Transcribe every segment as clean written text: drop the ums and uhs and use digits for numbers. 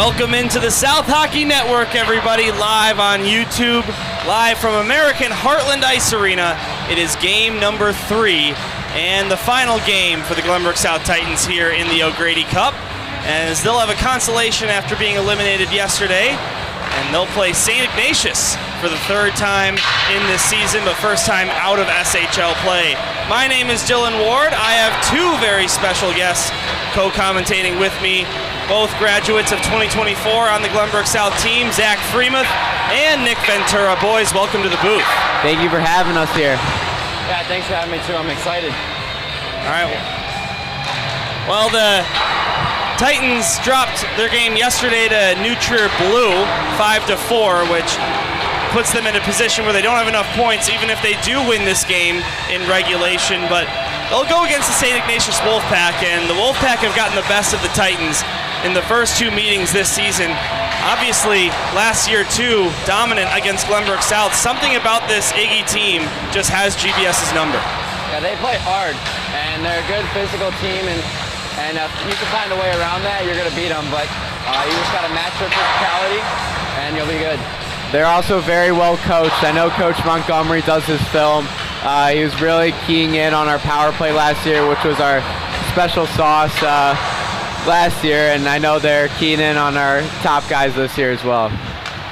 Welcome into the South Hockey Network, everybody, live on YouTube, live from American Heartland Ice Arena. It is game number 3 and the final game for the Glenbrook South Titans here in the O'Grady Cup, as they'll have a consolation after being eliminated yesterday, and they'll play St. Ignatius for the 3rd time in this season, but first time out of SHL play. My name is Dylan Ward. I have 2 very special guests co-commentating with me, both graduates of 2024 on the Glenbrook South team, Zach Freemuth and Nick Ventura. Boys, welcome to the booth. Thank you for having us here. Yeah, thanks for having me too. I'm excited. All right. Well, the Titans dropped their game yesterday to New Trier Blue, 5-4, which puts them in a position where they don't have enough points, even if they do win this game in regulation. But they'll go against the St. Ignatius Wolfpack, and the Wolfpack have gotten the best of the Titans in the first 2 meetings this season. Obviously, last year too, dominant against Glenbrook South. Something about this Iggy team just has GBS's number. Yeah, they play hard, and they're a good physical team, and if you can find a way around that, you're going to beat them. But you just got to match their physicality, and you'll be good. They're also very well coached. I know Coach Montgomery does his film. He was really keying in on our power play last year, which was our special sauce last year, and I know they're keying in on our top guys this year as well.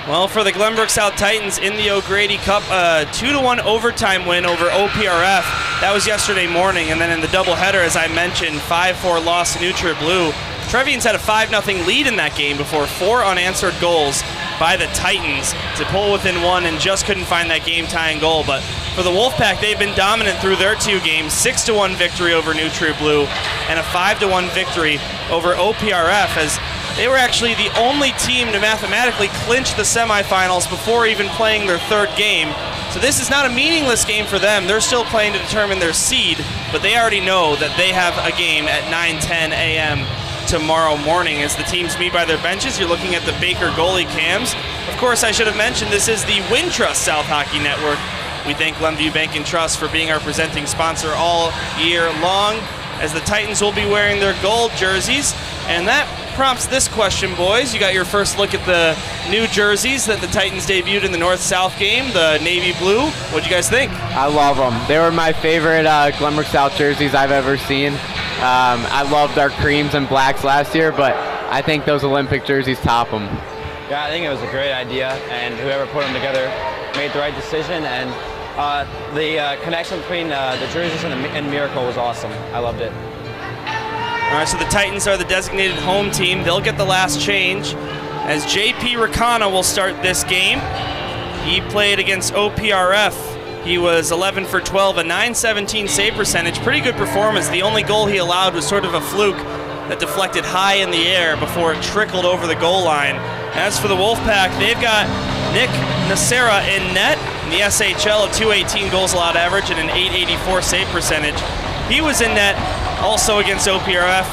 Well, for the Glenbrook South Titans in the O'Grady Cup, a 2-1 overtime win over OPRF. That was yesterday morning, and then in the doubleheader, as I mentioned, 5-4 loss to New Trier Blue. Trevians had a 5-0 lead in that game before 4 unanswered goals by the Titans to pull within 1 and just couldn't find that game-tying goal. But for the Wolfpack, they've been dominant through their 2 games, 6-1 victory over New Trier Blue and a 5-1 victory over OPRF, as they were actually the only team to mathematically clinch the semifinals before even playing their 3rd game. So this is not a meaningless game for them. They're still playing to determine their seed, but they already know that they have a game at 9:10 a.m. tomorrow morning as the teams meet by their benches. You're looking at the Baker goalie cams. Of course, I should have mentioned this is the Wintrust South Hockey Network. We thank Glenview Bank and Trust for being our presenting sponsor all year long, as the Titans will be wearing their gold jerseys. And that prompts this question, boys. You got your first look at the new jerseys that the Titans debuted in the North-South game, the navy blue. What'd you guys think? I love them. They were my favorite Glenbrook South jerseys I've ever seen. I loved our creams and blacks last year, but I think those Olympic jerseys top them. Yeah, I think it was a great idea, and whoever put them together made the right decision, and the connection between the jerseys and Miracle was awesome. I loved it. All right, so the Titans are the designated home team. They'll get the last change, as JP Rakana will start this game. He played against OPRF. He was 11 for 12, a .917 save percentage. Pretty good performance. The only goal he allowed was sort of a fluke that deflected high in the air before it trickled over the goal line. As for the Wolfpack, they've got Nick Nacera in net in the SHL, a .218 goals allowed average and an .884 save percentage. He was in net also against OPRF,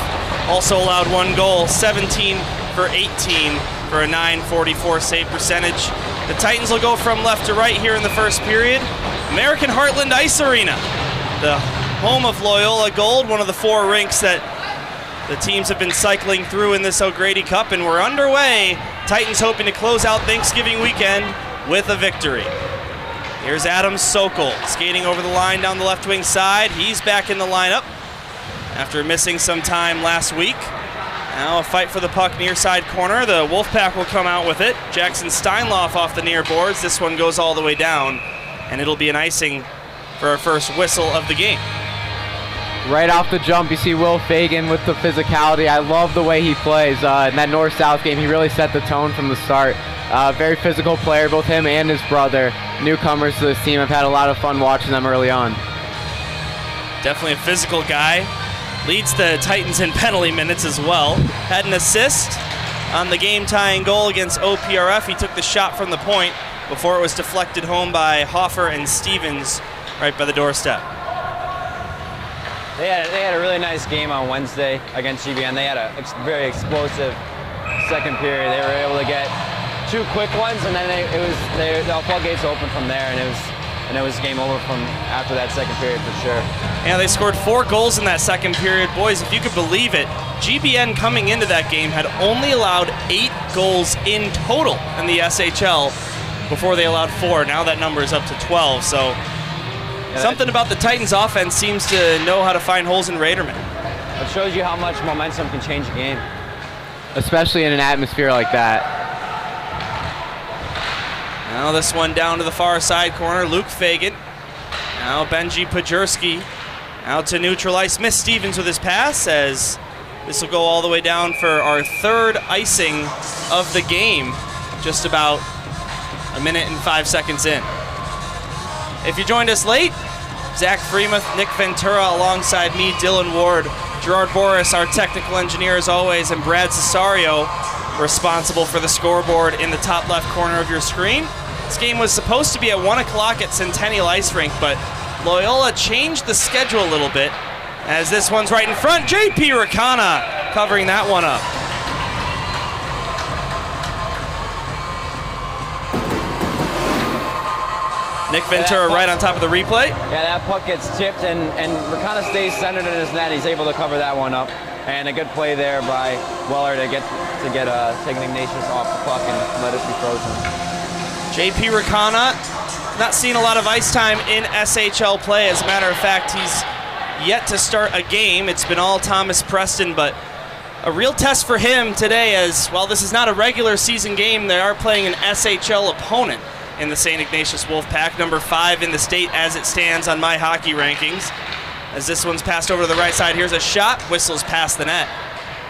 also allowed 1 goal, 17 for 18 for a .944 save percentage. The Titans will go from left to right here in the first period. American Heartland Ice Arena, the home of Loyola Gold, one of the 4 rinks that the teams have been cycling through in this O'Grady Cup, and we're underway. Titans hoping to close out Thanksgiving weekend with a victory. Here's Adam Sokol skating over the line down the left wing side. He's back in the lineup after missing some time last week. Now a fight for the puck near side corner. The Wolfpack will come out with it. Jackson Steinloff off the near boards. This one goes all the way down, and it'll be an icing for our first whistle of the game. Right off the jump, you see Will Fagan with the physicality. I love the way he plays. In that North-South game, he really set the tone from the start. Very physical player, both him and his brother. Newcomers to this team. I've had a lot of fun watching them early on. Definitely a physical guy. Leads the Titans in penalty minutes as well. Had an assist on the game-tying goal against OPRF. He took the shot from the point before it was deflected home by Hoffer and Stevens right by the doorstep. They had a really nice game on Wednesday against GBN. They had a very explosive second period. They were able to get 2 quick ones, and then the floodgates opened from there, and it and it was game over from after that second period for sure. Yeah, they scored 4 goals in that second period. Boys, if you could believe it, GBN coming into that game had only allowed 8 goals in total in the SHL before they allowed 4. Now that number is up to 12, so something about the Titans offense seems to know how to find holes in Raiderman. It shows you how much momentum can change a game. Especially in an atmosphere like that. Now this one down to the far side corner, Luke Fagan. Now Benji Pajurski out to neutralize Smith Stevens with his pass, as this will go all the way down for our 3rd icing of the game, just about a minute and 5 seconds in. If you joined us late, Zach Freemuth, Nick Ventura alongside me, Dylan Ward, Gerard Boris, our technical engineer as always, and Brad Cesario responsible for the scoreboard in the top left corner of your screen. This game was supposed to be at 1 o'clock at Centennial Ice Rink, but Loyola changed the schedule a little bit, as this one's right in front. JP Rakana covering that one up. Nick Ventura right on top of the replay. Yeah, that puck gets tipped, and Rakana stays centered in his net. He's able to cover that one up. And a good play there by Weller to get take Ignatius off the puck and let it be frozen. JP Rakana, not seen a lot of ice time in SHL play. As a matter of fact, he's yet to start a game. It's been all Thomas Preston, but a real test for him today, as while this is not a regular season game, they are playing an SHL opponent in the St. Ignatius Wolfpack, number 5 in the state as it stands on my hockey rankings. As this one's passed over to the right side, here's a shot, whistles past the net,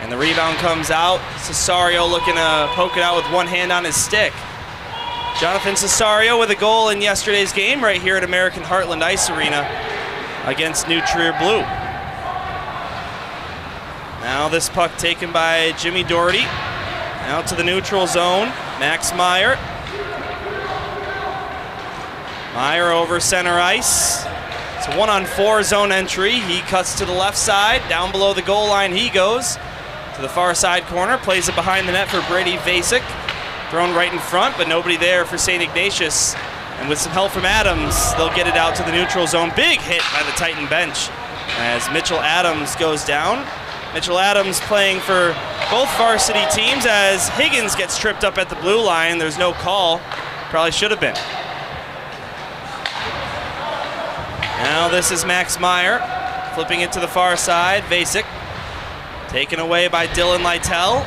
and the rebound comes out. Cesario looking to poke it out with one hand on his stick. Jonathan Cesario with a goal in yesterday's game right here at American Heartland Ice Arena against New Trier Blue. Now this puck taken by Jimmy Doherty, out to the neutral zone, Max Meyer. Meyer over center ice. It's a 1-on-4 zone entry. He cuts to the left side. Down below the goal line he goes. To the far side corner. Plays it behind the net for Brady Vasek. Thrown right in front, but nobody there for St. Ignatius. And with some help from Adams, they'll get it out to the neutral zone. Big hit by the Titan bench as Mitchell Adams goes down. Mitchell Adams playing for both varsity teams, as Higgins gets tripped up at the blue line. There's no call. Probably should have been. Now this is Max Meyer, flipping it to the far side. Vasek taken away by Dylan Lytell.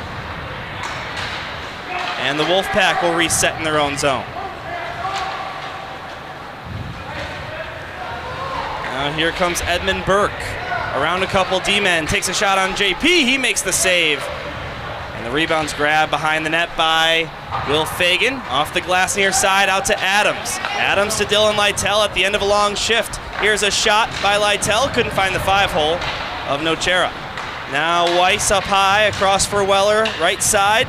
And the Wolfpack will reset in their own zone. Now here comes Edmund Burke. Around a couple D-men, takes a shot on JP. He makes the save. And the rebound's grabbed behind the net by Will Fagan. Off the glass near side, out to Adams. Adams to Dylan Lytell at the end of a long shift. Here's a shot by Lytell. Couldn't find the 5-hole of Nochera. Now Weiss up high, across for Weller, right side.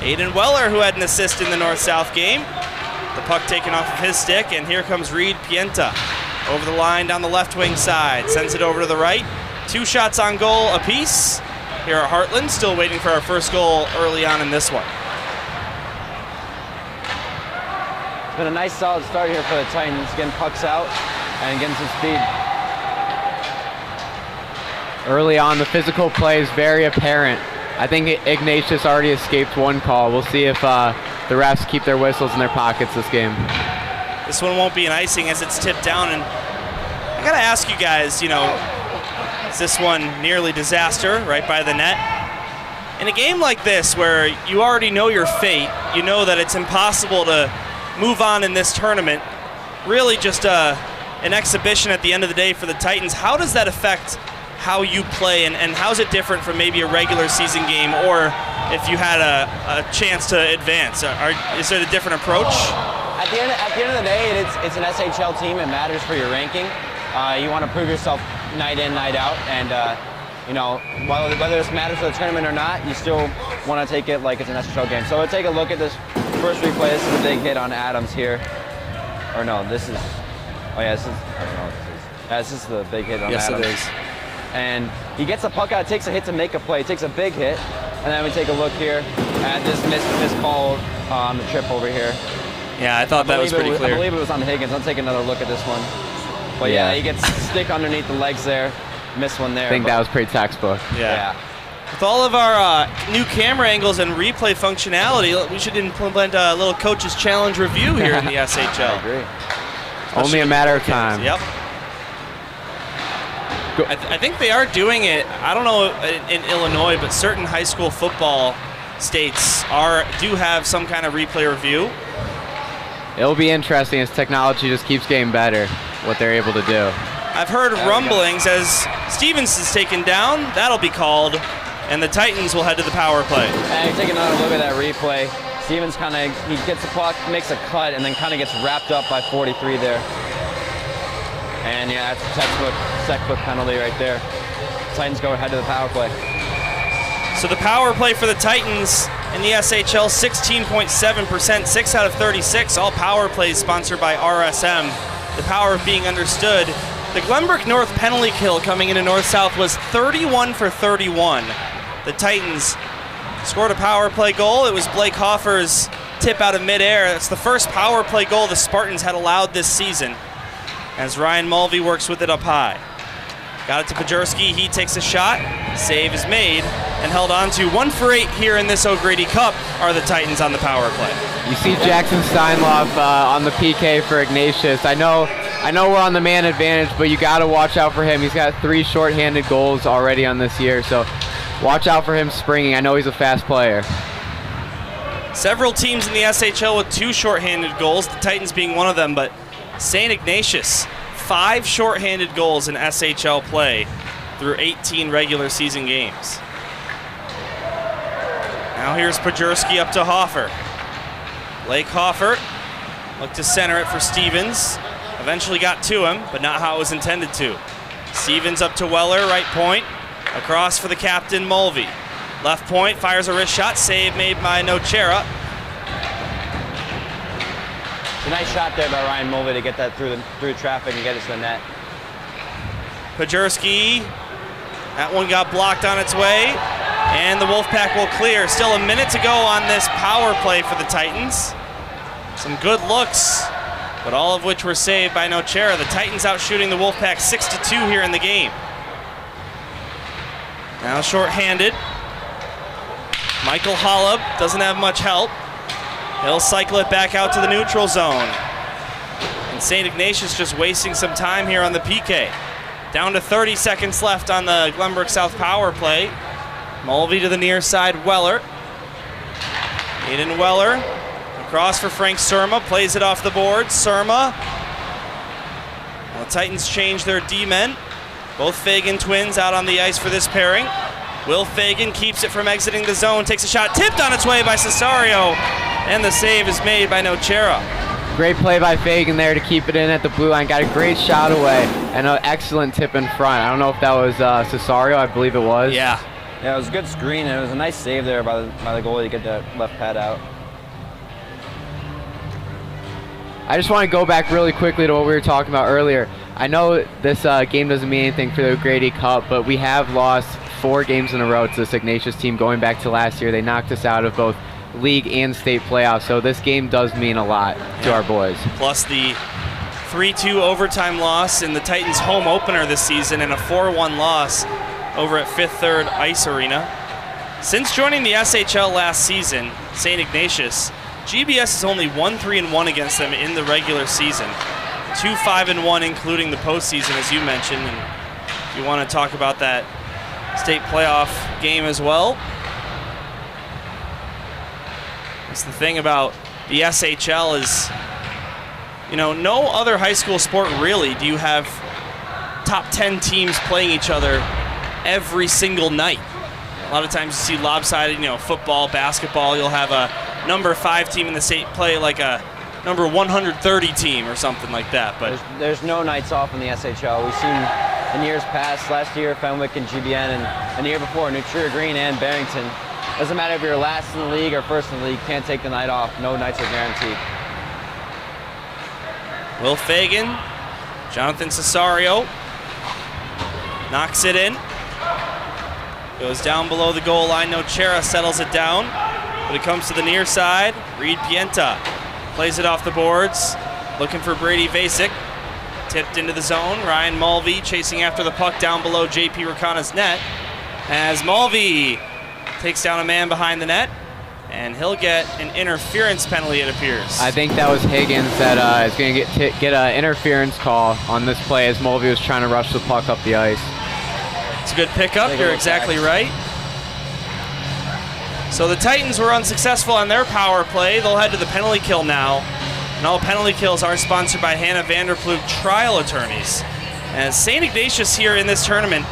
Aiden Weller, who had an assist in the North-South game. The puck taken off of his stick, and here comes Reed Pienta. Over the line down the left wing side. Sends it over to the right. 2 shots on goal apiece. Here at Heartland, still waiting for our first goal early on in this one. It's been a nice solid start here for the Titans, getting pucks out and getting some speed. Early on, the physical play is very apparent. I think Ignatius already escaped one call. We'll see if the refs keep their whistles in their pockets this game. This one won't be an icing as it's tipped down, and I gotta ask you guys, is this one nearly disaster right by the net? In a game like this where you already know your fate, you know that it's impossible to move on in this tournament, really just an exhibition at the end of the day for the Titans, how does that affect how you play, and how's it different from maybe a regular season game, or if you had a chance to advance? Is it a different approach? At the end of the day, it's an SHL team. It matters for your ranking. You want to prove yourself night in, night out, and whether this matters for the tournament or not, you still want to take it like it's an SHL game. So we'll take a look at this first replay. This is a big hit on Adams here. Or no, this is. Oh yeah, this is. I don't know what this is. Yeah, this is the big hit on Adams. Yes, it is. And he gets a puck out, takes a hit to make a play, takes a big hit, and then we take a look here at this missed call on the trip over here. Yeah, I thought that was pretty clear. I believe it was on Higgins. I'll take another look at this one. But yeah, he gets stick underneath the legs there. Missed one there. I think that was pretty textbook. Yeah. With all of our new camera angles and replay functionality, we should implement a little coach's challenge review here in the SHL. I agree. Only a matter of time. Yep. I think they are doing it. I don't know in Illinois, but certain high school football states do have some kind of replay review. It'll be interesting as technology just keeps getting better, what they're able to do. I've heard rumblings as Stevens is taken down. That'll be called, and the Titans will head to the power play. And take another look at that replay. Stevens he gets the puck, makes a cut, and then kind of gets wrapped up by 43 there. And yeah, that's a textbook penalty right there. Titans go ahead to the power play. So the power play for the Titans in the SHL, 16.7%, 6 out of 36. All power plays sponsored by RSM. The power of being understood. The Glenbrook North penalty kill coming into North-South was 31 for 31. The Titans scored a power play goal. It was Blake Hoffer's tip out of midair. That's the first power play goal the Spartans had allowed this season, as Ryan Mulvey works with it up high. Got it to Pajurski. He takes a shot. Save is made and held on to. 1 for 8 here in this O'Grady Cup are the Titans on the power play. You see Jackson Steinloff on the PK for Ignatius. I know we're on the man advantage, but you got to watch out for him. He's got 3 shorthanded goals already on this year, so watch out for him springing. I know he's a fast player. Several teams in the SHL with 2 shorthanded goals, the Titans being one of them, but St. Ignatius, 5 shorthanded goals in SHL play through 18 regular season games. Now here's Pajurski up to Hoffer. Blake Hoffer looked to center it for Stevens. Eventually got to him, but not how it was intended to. Stevens up to Weller, right point. Across for the captain, Mulvey. Left point, fires a wrist shot. Save made by Nochera. It's a nice shot there by Ryan Mulvey to get that through traffic and get it to the net. Pajurski. That one got blocked on its way. And the Wolfpack will clear. Still a minute to go on this power play for the Titans. Some good looks, but all of which were saved by Nochera. The Titans out shooting the Wolfpack 6-2 here in the game. Now short-handed. Michael Hollub doesn't have much help. He'll cycle it back out to the neutral zone. And St. Ignatius just wasting some time here on the PK. Down to 30 seconds left on the Glenbrook South power play. Mulvey to the near side, Weller. Aiden Weller. Across for Frank Surma, plays it off the board. Surma. Well, the Titans change their D-men. Both Fagan twins out on the ice for this pairing. Will Fagan keeps it from exiting the zone, takes a shot, tipped on its way by Cesario, and the save is made by Nochera. Great play by Fagan there to keep it in at the blue line. Got a great shot away and an excellent tip in front. I don't know if that was Cesario, I believe it was. Yeah, it was a good screen, and it was a nice save there by the goalie to get that left pad out. I just want to go back really quickly to what we were talking about earlier. I know this game doesn't mean anything for the O'Grady Cup, but we have lost 4 games in a row to this Ignatius team going back to last year. They knocked us out of both league and state playoffs, so this game does mean a lot to our boys. Plus the 3-2 overtime loss in the Titans' home opener this season and a 4-1 loss over at Fifth Third Ice Arena. Since joining the SHL last season, St. Ignatius, GBS is only 1-3-1 against them in the regular season. 2-5-1 including the postseason, as you mentioned. And if you want to talk about that state playoff game as well. That's the thing about the SHL is, you know, no other high school sport really do you have top 10 teams playing each other every single night. A lot of times you see lopsided, you know, football, basketball, you'll have a number 5 team in the state play like a number 130 team or something like that. But there's no nights off in the SHL. We've seen in years past, last year, Fenwick and GBN, and the year before, New Trier Green and Barrington. Doesn't matter if you're last in the league or first in the league, can't take the night off. No nights are guaranteed. Will Fagan, Jonathan Cesario, knocks it in. Goes down below the goal line. Nochera settles it down, but it comes to the near side. Reed Pienta Plays it off the boards, looking for Brady Vasek. Tipped into the zone. Ryan Mulvey chasing after the puck down below J.P. Rakana's net. As Mulvey takes down a man behind the net, and he'll get an interference penalty, it appears. I think that was Higgins that is going to get an interference call on this play as Mulvey was trying to rush the puck up the ice. It's a good pickup. You're exactly right. So the Titans were unsuccessful on their power play. They'll head to the penalty kill now. And all penalty kills are sponsored by Hannah Vanderploeg Trial Attorneys. As St. Ignatius here in this tournament,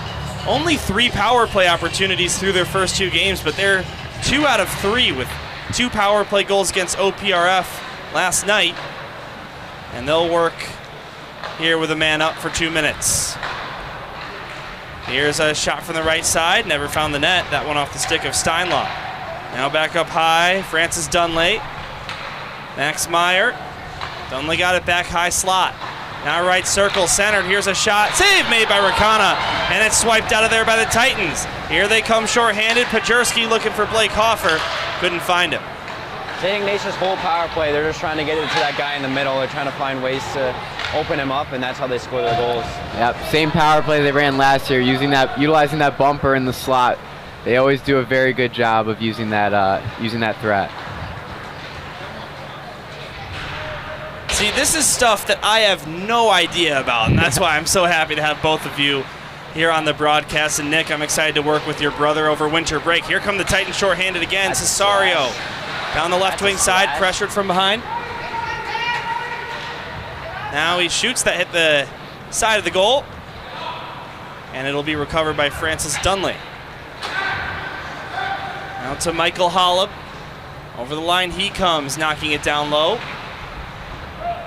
only 3 power play opportunities through their first 2 games, but they're 2 out of 3 with 2 power play goals against OPRF last night. And they'll work here with a man up for 2 minutes. Here's a shot from the right side, never found the net. That one off the stick of Steinlaw. Now back up high, Francis Dunley. Max Meyer. Dunley got it back high slot. Now right circle, centered. Here's a shot. Save made by Rakana. And it's swiped out of there by the Titans. Here they come shorthanded. Pajerski looking for Blake Hoffer. Couldn't find him. St. Ignatius' whole power play, they're just trying to get it to that guy in the middle. They're trying to find ways to open him up, and that's how they score their goals. Yep, same power play they ran last year, utilizing that bumper in the slot. They always do a very good job of using that threat. See, this is stuff that I have no idea about, and that's why I'm so happy to have both of you here on the broadcast. And Nick, I'm excited to work with your brother over winter break. Here come the Titans shorthanded again. Cesario down the left wing side, pressured from behind. Now he shoots that hit the side of the goal, and it'll be recovered by Francis Dunley. Now to Michael Hollop. Over the line he comes, knocking it down low.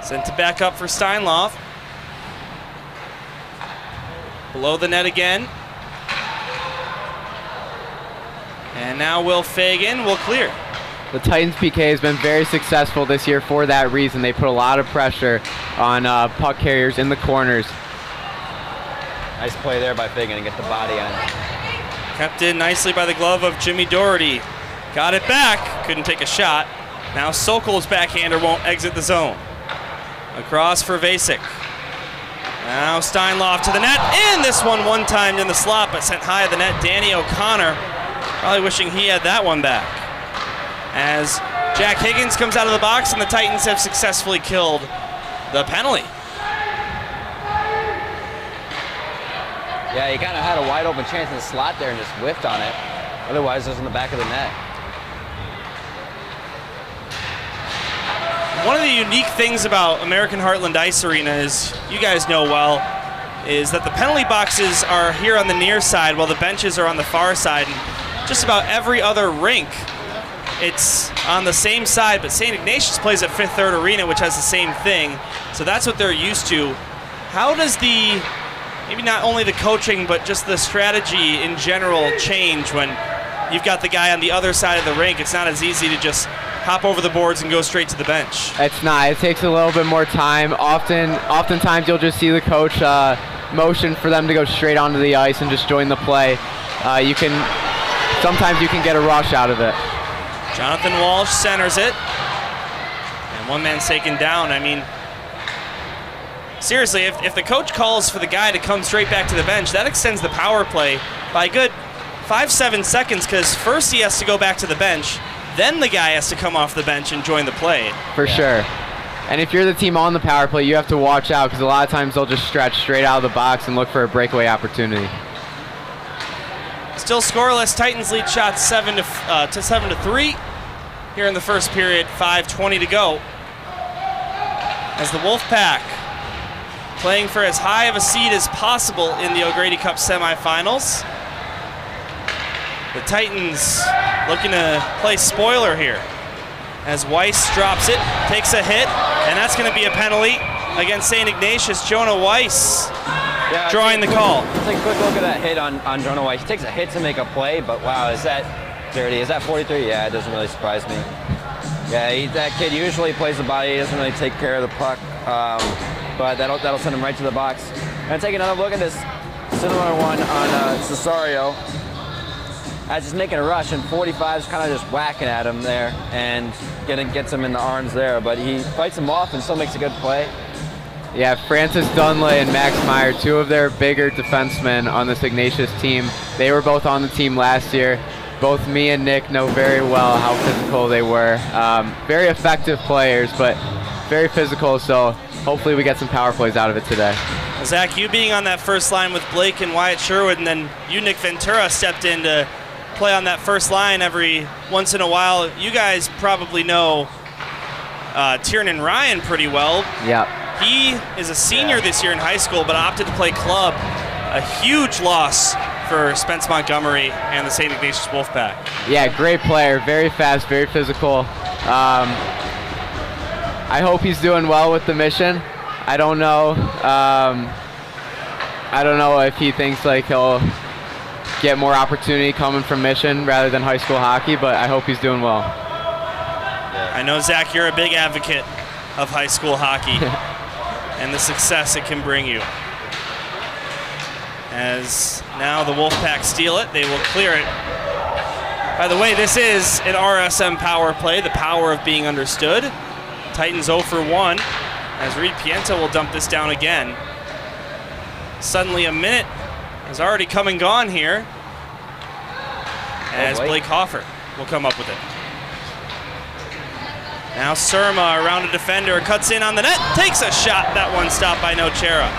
Sent to back up for Steinlaw. Below the net again. And now Will Fagan will clear. The Titans PK has been very successful this year for that reason. They put a lot of pressure on puck carriers in the corners. Nice play there by Fagan to get the body on. Kept in nicely by the glove of Jimmy Doherty. Got it back, couldn't take a shot. Now Sokol's backhander won't exit the zone. Across for Vasek. Now Steinlaw to the net, and this one timed in the slot, but sent high at the net. Danny O'Connor, probably wishing he had that one back. As Jack Higgins comes out of the box, and the Titans have successfully killed the penalty. Yeah, he kind of had a wide open chance in the slot there and just whiffed on it. Otherwise, it was in the back of the net. One of the unique things about American Heartland Ice Arena is, you guys know well, is that the penalty boxes are here on the near side while the benches are on the far side. And just about every other rink, it's on the same side, but St. Ignatius plays at Fifth Third Arena, which has the same thing. So that's what they're used to. How does the, maybe not only the coaching, but just the strategy in general change when you've got the guy on the other side of the rink? It's not as easy to just hop over the boards and go straight to the bench. It's not. It takes a little bit more time. Oftentimes you'll just see the coach motion for them to go straight onto the ice and just join the play. Sometimes you can get a rush out of it. Jonathan Walsh centers it, and one man's taken down. I mean, seriously, if the coach calls for the guy to come straight back to the bench, that extends the power play by a good 5-7 seconds, because first he has to go back to the bench, then the guy has to come off the bench and join the play. For sure. And if you're the team on the power play, you have to watch out, because a lot of times they'll just stretch straight out of the box and look for a breakaway opportunity. Still scoreless. Titans lead shots 7-3 here in the first period. 5:20 to go. As the Wolfpack playing for as high of a seed as possible in the O'Grady Cup semifinals. The Titans looking to play spoiler here. As Weiss drops it, takes a hit, and that's going to be a penalty against St. Ignatius. Jonah Weiss drawing the call. Take a quick look at that hit on Jonah Weiss. He takes a hit to make a play, but wow, is that dirty? Is that 43? Yeah, it doesn't really surprise me. Yeah, that kid usually plays the body. He doesn't really take care of the puck, but that'll send him right to the box. And take another look at this similar one on Cesario. as he's making a rush, and 45's kind of just whacking at him there and gets him in the arms there. But he fights him off and still makes a good play. Yeah, Francis Dunley and Max Meyer, two of their bigger defensemen on this Ignatius team. They were both on the team last year. Both me and Nick know very well how physical they were. Very effective players, but very physical, so hopefully we get some power plays out of it today. Zach, you being on that first line with Blake and Wyatt Sherwood, and then you, Nick Ventura, stepped in to play on that first line every once in a while. You guys probably know Tiernan Ryan pretty well. Yeah. He is a senior this year in high school, but opted to play club. A huge loss for Spence Montgomery and the St. Ignatius Wolfpack. Yeah, great player, very fast, very physical. I hope he's doing well with the mission. I don't know. I don't know if he thinks like he'll get more opportunity coming from mission rather than high school hockey, but I hope he's doing well. I know, Zach, you're a big advocate of high school hockey and the success it can bring you. As now the Wolfpack steal it, they will clear it. By the way, this is an RSM power play, the power of being understood. Titans 0 for 1, as Reed Pienta will dump this down again. Suddenly a minute has already come and gone here, as Blake Hoffer will come up with it. Now Surma around a defender, cuts in on the net, takes a shot. That one stopped by Nochera.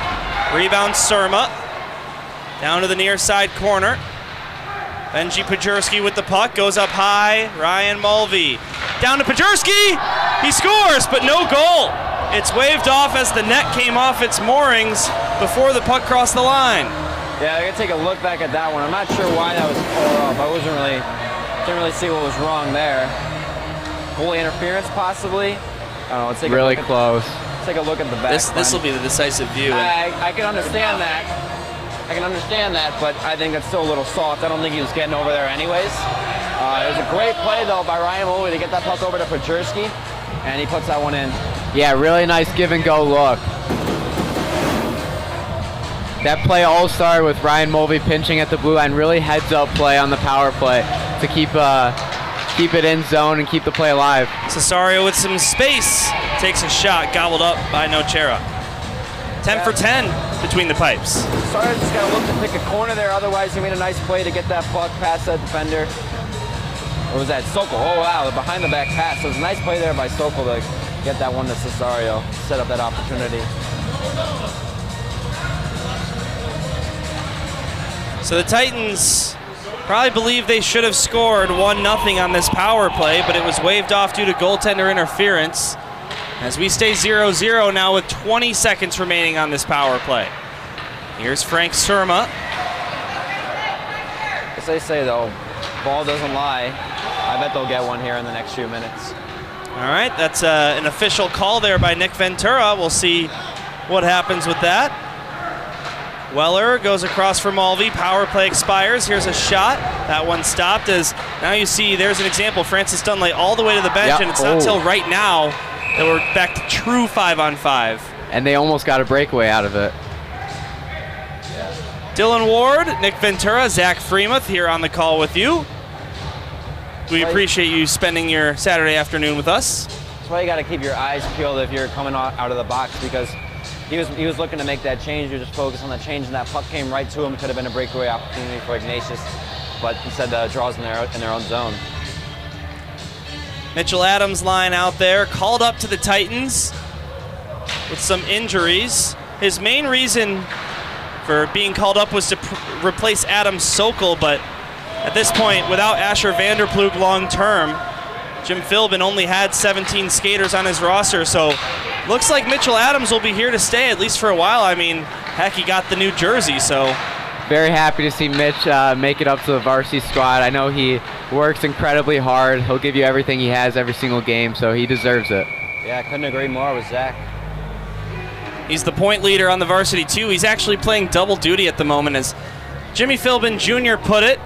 Rebound Surma, down to the near side corner. Benji Pajurski with the puck, goes up high, Ryan Mulvey. Down to Pajurski, he scores, but no goal. It's waved off as the net came off its moorings before the puck crossed the line. Yeah, I gotta take a look back at that one. I'm not sure why that was pulled off. I didn't really see what was wrong there. Goalie interference, possibly. I don't know. Let's take really close. Let's take a look at the back. This will be the decisive view. I can understand that. But I think that's still a little soft. I don't think he was getting over there anyways. It was a great play, though, by Ryan Mulvey to get that puck over to Pajurski, and he puts that one in. Yeah, really nice give-and-go look. That play all started with Ryan Mulvey pinching at the blue line. Really heads-up play on the power play to keep it in zone and keep the play alive. Cesario with some space takes a shot, gobbled up by Nochera. 10 for 10 between the pipes. Cesario just got to look to pick a corner there. Otherwise, he made a nice play to get that puck past that defender. Or was that Sokol? Oh, wow, the behind-the-back pass. So it was a nice play there by Sokol to get that one to Cesario, set up that opportunity. So the Titans probably believe they should have scored 1-0 on this power play, but it was waved off due to goaltender interference. As we stay 0-0 now with 20 seconds remaining on this power play. Here's Frank Surma. As they say, though, ball doesn't lie. I bet they'll get one here in the next few minutes. All right, that's an official call there by Nick Ventura. We'll see what happens with that. Weller goes across for Mulvey. Power play expires. Here's a shot. That one stopped as now you see there's an example. Francis Dunley all the way to the bench, and it's not until right now that we're back to true 5-on-5. And they almost got a breakaway out of it. Dylan Ward, Nick Ventura, Zach Freemuth here on the call with you. We appreciate you spending your Saturday afternoon with us. That's why you got to keep your eyes peeled if you're coming out of the box, because he was looking to make that change. You're just focused on the change, and that puck came right to him. Could have been a breakaway opportunity for Ignatius, but instead draws in their own zone. Mitchell Adams line out there, called up to the Titans with some injuries. His main reason for being called up was to replace Adam Sokol, but at this point, without Asher Vanderplug long term, Jim Philbin only had 17 skaters on his roster, so looks like Mitchell Adams will be here to stay at least for a while. I mean, heck, he got the new jersey, so. Very happy to see Mitch make it up to the varsity squad. I know he works incredibly hard. He'll give you everything he has every single game, so he deserves it. Yeah, I couldn't agree more with Zach. He's the point leader on the varsity too. He's actually playing double duty at the moment. As Jimmy Philbin Jr. put it,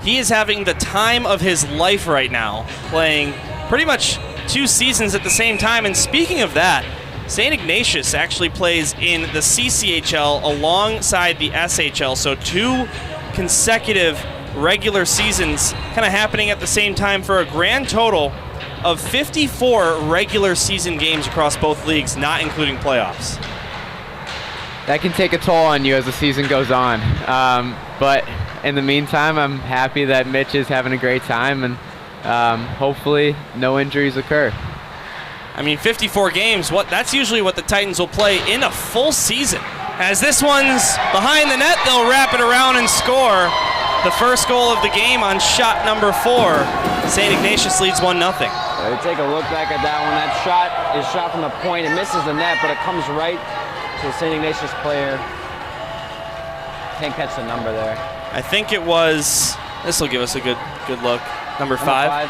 he is having the time of his life right now, playing pretty much 2 seasons at the same time. And speaking of that, St. Ignatius actually plays in the CCHL alongside the SHL, so 2 consecutive regular seasons kind of happening at the same time for a grand total of 54 regular season games across both leagues, not including playoffs. That can take a toll on you as the season goes on. But in the meantime, I'm happy that Mitch is having a great time, and hopefully no injuries occur. I mean, 54 games, that's usually what the Titans will play in a full season. As this one's behind the net, they'll wrap it around and score the first goal of the game on shot number 4. St. Ignatius leads 1-0. Take a look back at that one. That shot is shot from the point. It misses the net, but it comes right to the St. Ignatius player. Can't catch the number there. I think it was, this will give us a good look, number 5.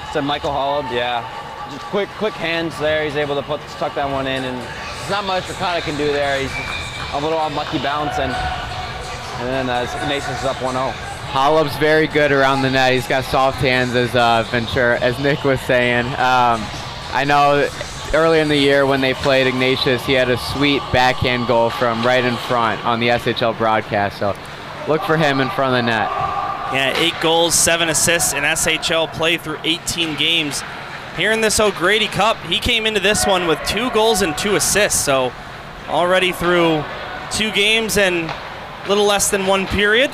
It's a Michael Holland, yeah. Just quick hands there. He's able to tuck that one in, and there's not much Rakana can do there. He's a little unlucky bounce, and then Ignatius is up 1-0. Hollop's very good around the net. He's got soft hands, as Nick was saying. I know earlier in the year when they played Ignatius, he had a sweet backhand goal from right in front on the SHL broadcast. So look for him in front of the net. Yeah, 8 goals, 7 assists in SHL play through 18 games. Here in this O'Grady Cup, he came into this one with 2 goals and 2 assists. So already through 2 games and a little less than 1 period,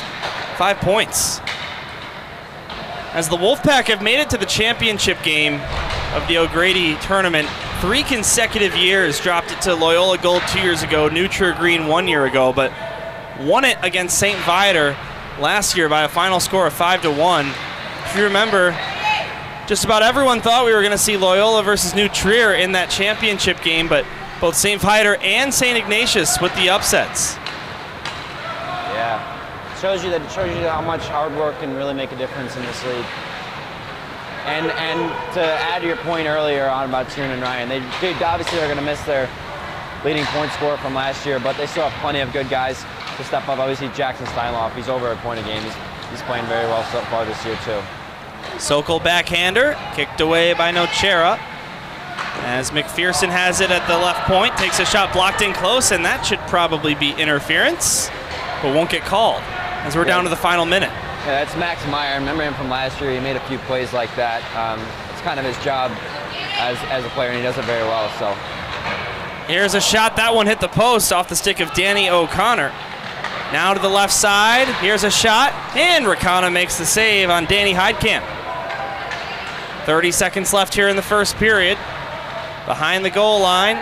5 points. As the Wolfpack have made it to the championship game of the O'Grady tournament 3 consecutive years, dropped it to Loyola Gold 2 years ago, Nutra Green 1 year ago, but won it against St. Viator last year by a final score of 5-1. If you remember, just about everyone thought we were going to see Loyola versus New Trier in that championship game, but both St. Viator and St. Ignatius with the upsets. Yeah, it shows you how much hard work can really make a difference in this league. And to add to your point earlier on about Tiernan and Ryan, they obviously are going to miss their leading point scorer from last year, but they still have plenty of good guys to step up. Obviously, Jackson Steinloff, he's over a point a game. He's playing very well so far this year too. Sokol backhander, kicked away by Nocera. As McPherson has it at the left point, takes a shot blocked in close, and that should probably be interference, but won't get called as we're down to the final minute. Yeah, that's Max Meyer. I remember him from last year. He made a few plays like that. It's kind of his job as a player, and he does it very well. So here's a shot. That one hit the post off the stick of Danny O'Connor. Now to the left side. Here's a shot, and Rakana makes the save on Danny Heidkamp. 30 seconds left here in the first period. Behind the goal line.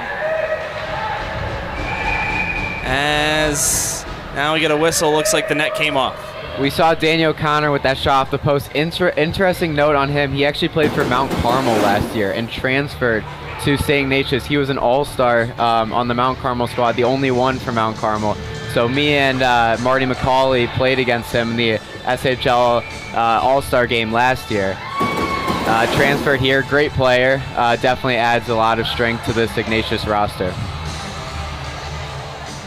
As now we get a whistle. Looks like the net came off. We saw Danny O'Connor with that shot off the post. Interesting note on him, he actually played for Mount Carmel last year and transferred to St. Ignatius. He was an all-star on the Mount Carmel squad, the only one from Mount Carmel. So me and Marty McCauley played against him in the SHL all-star game last year. Transferred here, great player, definitely adds a lot of strength to this Ignatius roster.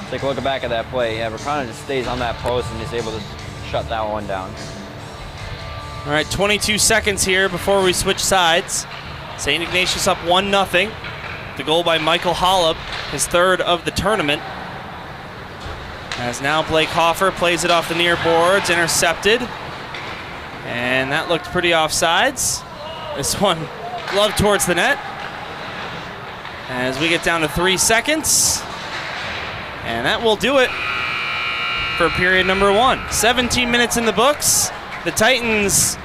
Take a look back at that play. Yeah, Rakana just stays on that post and is able to shut that one down. All right, 22 seconds here before we switch sides. St. Ignatius up 1-0. The goal by Michael Hollop, his 3rd of the tournament. As now Blake Hoffer plays it off the near boards, intercepted. And that looked pretty offsides. This one gloved towards the net. As we get down to 3 seconds. And that will do it for period number 1. 17 minutes in the books. The Titans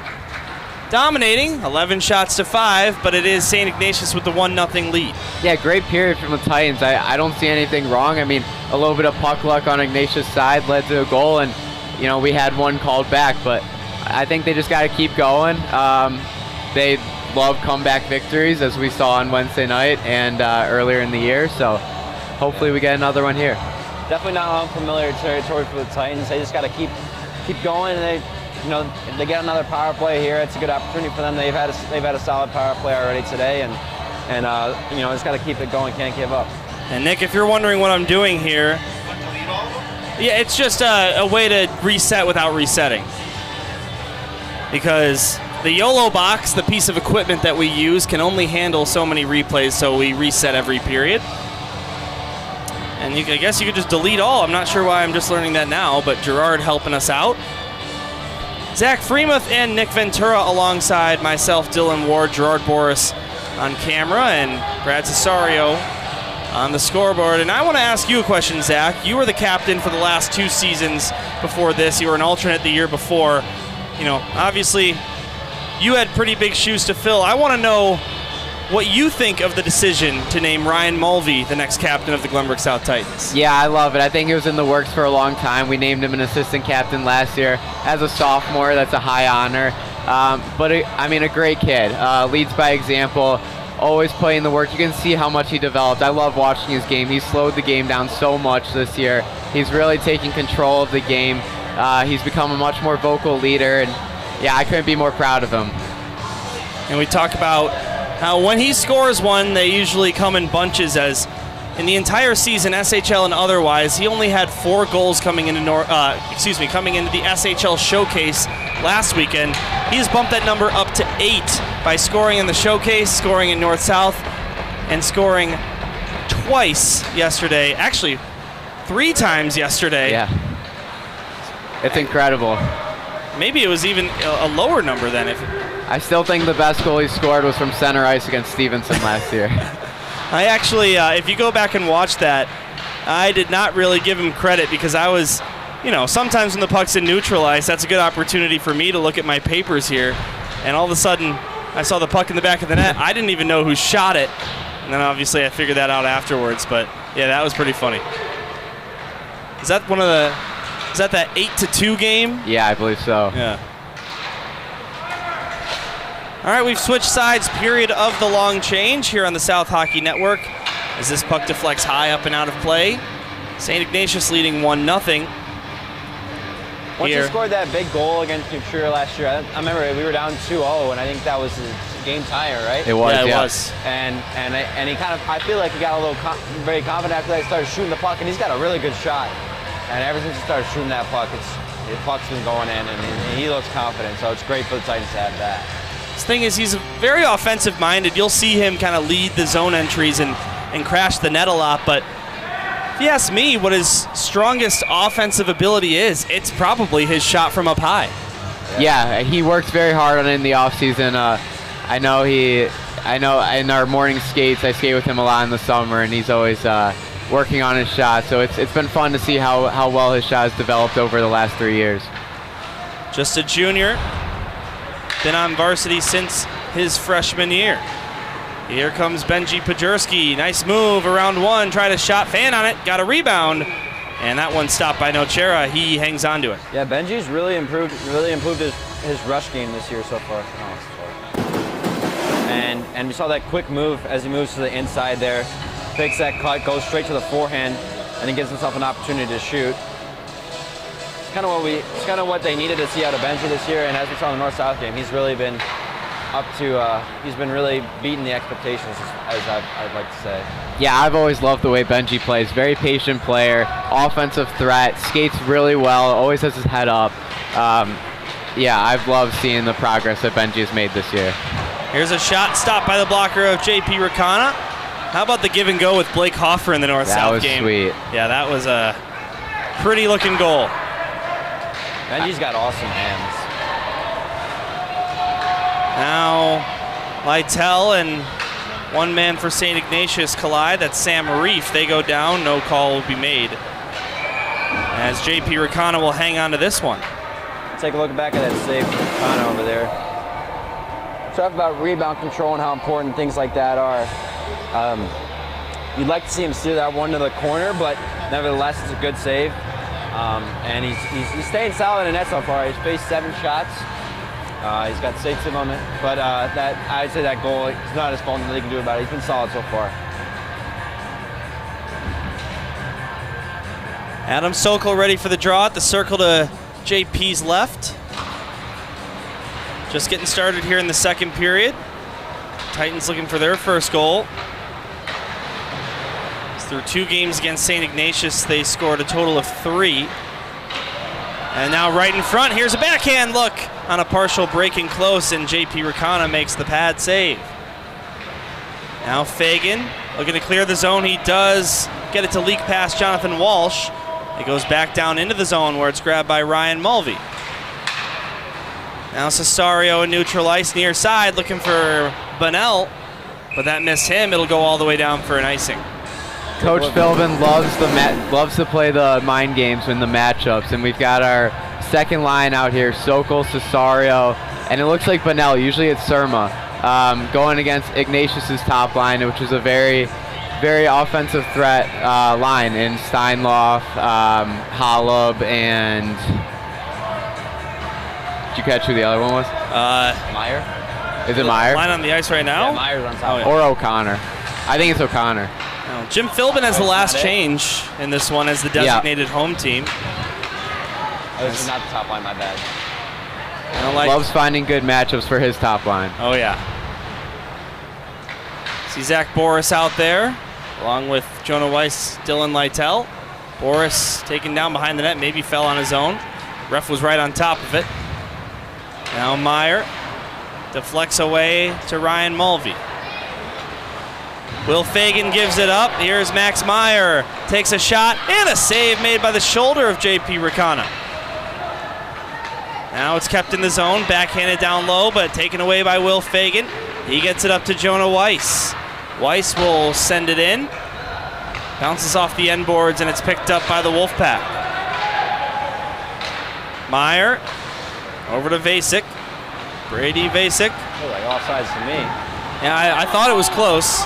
dominating, 11 shots to 5, but it is St. Ignatius with the 1-0 lead. Yeah, great period from the Titans. I don't see anything wrong. I mean, a little bit of puck luck on Ignatius' side led to a goal, and we had one called back, but I think they just got to keep going. They love comeback victories, as we saw on Wednesday night and earlier in the year, so hopefully we get another one here. Definitely not unfamiliar territory for the Titans. They just got to keep going, and if they get another power play here, it's a good opportunity for them. They've had a solid power play already today, and just got to keep it going. Can't give up. And Nick, if you're wondering what I'm doing here, yeah, it's just a way to reset without resetting. Because the YOLO box, the piece of equipment that we use, can only handle so many replays, so we reset every period. And I guess you could just delete all. I'm not sure why I'm just learning that now, but Gerard helping us out. Zach Freemuth and Nick Ventura alongside myself, Dylan Ward, Gerard Boris on camera, and Brad Cesario on the scoreboard. And I want to ask you a question, Zach. You were the captain for the last 2 seasons before this. You were an alternate the year before. You know, obviously, you had pretty big shoes to fill. I want to know what you think of the decision to name Ryan Mulvey the next captain of the Glenbrook South Titans. Yeah, I love it. I think it was in the works for a long time. We named him an assistant captain last year. As a sophomore, that's a high honor. A great kid. Leads by example, always putting the work. You can see how much he developed. I love watching his game. He slowed the game down so much this year. He's really taking control of the game. He's become a much more vocal leader, and yeah, I couldn't be more proud of him. And we talk about how when he scores one, they usually come in bunches, as in the entire season, SHL and otherwise, he only had 4 goals coming into coming into the SHL showcase last weekend. He's bumped that number up to 8 by scoring in the showcase, scoring in North-South, and scoring twice yesterday. Actually, 3 times yesterday. Yeah. It's incredible. Maybe it was even a lower number then. I still think the best goal he scored was from center ice against Stevenson last year. I actually, if you go back and watch that, I did not really give him credit because I was, sometimes when the puck's in neutral ice, that's a good opportunity for me to look at my papers here. And all of a sudden, I saw the puck in the back of the net. I didn't even know who shot it. And then obviously I figured that out afterwards. But yeah, that was pretty funny. Is that that 8-2 game? Yeah, I believe so. Yeah. All right, we've switched sides, period of the long change here on the South Hockey Network as this puck deflects high up and out of play. St. Ignatius leading 1-0. Once he scored that big goal against New Trier last year, I remember we were down 2-0, and I think that was his game tire, right? It was, yeah. It was. And he kind of, I feel like he got a little very confident after that. He started shooting the puck, and he's got a really good shot. And ever since he started shooting that puck, the puck's been going in, and he looks confident. So it's great for the Titans to have that. The thing is, he's very offensive-minded. You'll see him kind of lead the zone entries and crash the net a lot. But if you ask me what his strongest offensive ability is, it's probably his shot from up high. Yeah, he works very hard on it in the offseason. I know in our morning skates, I skate with him a lot in the summer, and he's always working on his shot. So it's been fun to see how well his shot has developed over the last 3 years. Just a junior. Been on varsity since his freshman year. Here comes Benji Pajurski. Nice move around one. Tried a shot, fan on it, got a rebound. And that one stopped by Nochera. He hangs on to it. Yeah, Benji's really improved his rush game this year so far. And we saw that quick move as he moves to the inside there. Fakes that cut, goes straight to the forehand, and then gives himself an opportunity to shoot. It's kind of what they needed to see out of Benji this year, and as we saw in the North-South game, he's really been he's been really beating the expectations, as I'd like to say. Yeah, I've always loved the way Benji plays. Very patient player, offensive threat, skates really well, always has his head up. Yeah, I've loved seeing the progress that Benji has made this year. Here's a shot stopped by the blocker of J.P. Rakana. How about the give and go with Blake Hoffer in the North-South game? That was sweet. Yeah, that was a pretty looking goal. Benji's got awesome hands. Now, Lytle and one man for St. Ignatius collide. That's Sam Reef. They go down. No call will be made. As J.P. Rakana will hang on to this one. Take a look back at that save from Rakana over there. Talk about rebound control and how important things like that are. You'd like to see him steer that one to the corner, but nevertheless, it's a good save. And he's staying solid in the net so far. He's faced 7 shots. He's got 6 of them, but I'd say that goal, it's not his fault, nothing they can do about it. He's been solid so far. Adam Sokol ready for the draw at the circle to JP's left. Just getting started here in the second period. Titans looking for their first goal. Through 2 games against St. Ignatius, they scored a total of 3. And now right in front, here's a backhand look on a partial breaking close, and J.P. Rakana makes the pad save. Now Fagan looking to clear the zone. He does get it to leak past Jonathan Walsh. It goes back down into the zone where it's grabbed by Ryan Mulvey. Now Cesario in neutral ice near side looking for Bunnell, but that missed him. It'll go all the way down for an icing. Coach Philbin loves to play the mind games in the matchups, and we've got our second line out here, Sokol, Cesario, and it looks like Bunnell. Usually it's Surma going against Ignatius's top line, which is a very, very offensive threat line in Steinloff, Holub, and did you catch who the other one was? Meyer. Is it Meyer? Line on the ice right now? Yeah, Meyer's on top. Or O'Connor. I think it's O'Connor. No, Jim Philbin has the last change in this one as the designated home team. Oh, this is not the top line, my bad. Loves finding good matchups for his top line. Oh, yeah. See Zach Boris out there, along with Jonah Weiss, Dylan Lytell. Boris taken down behind the net, maybe fell on his own. Ref was right on top of it. Now Meyer deflects away to Ryan Mulvey. Will Fagan gives it up. Here's Max Meyer. Takes a shot and a save made by the shoulder of JP Ricana. Now it's kept in the zone, backhanded down low, but taken away by Will Fagan. He gets it up to Jonah Weiss. Weiss will send it in. Bounces off the end boards, and it's picked up by the Wolfpack. Meyer over to Vasek. Brady Vasek. Look like offsides to me. Yeah, I thought it was close.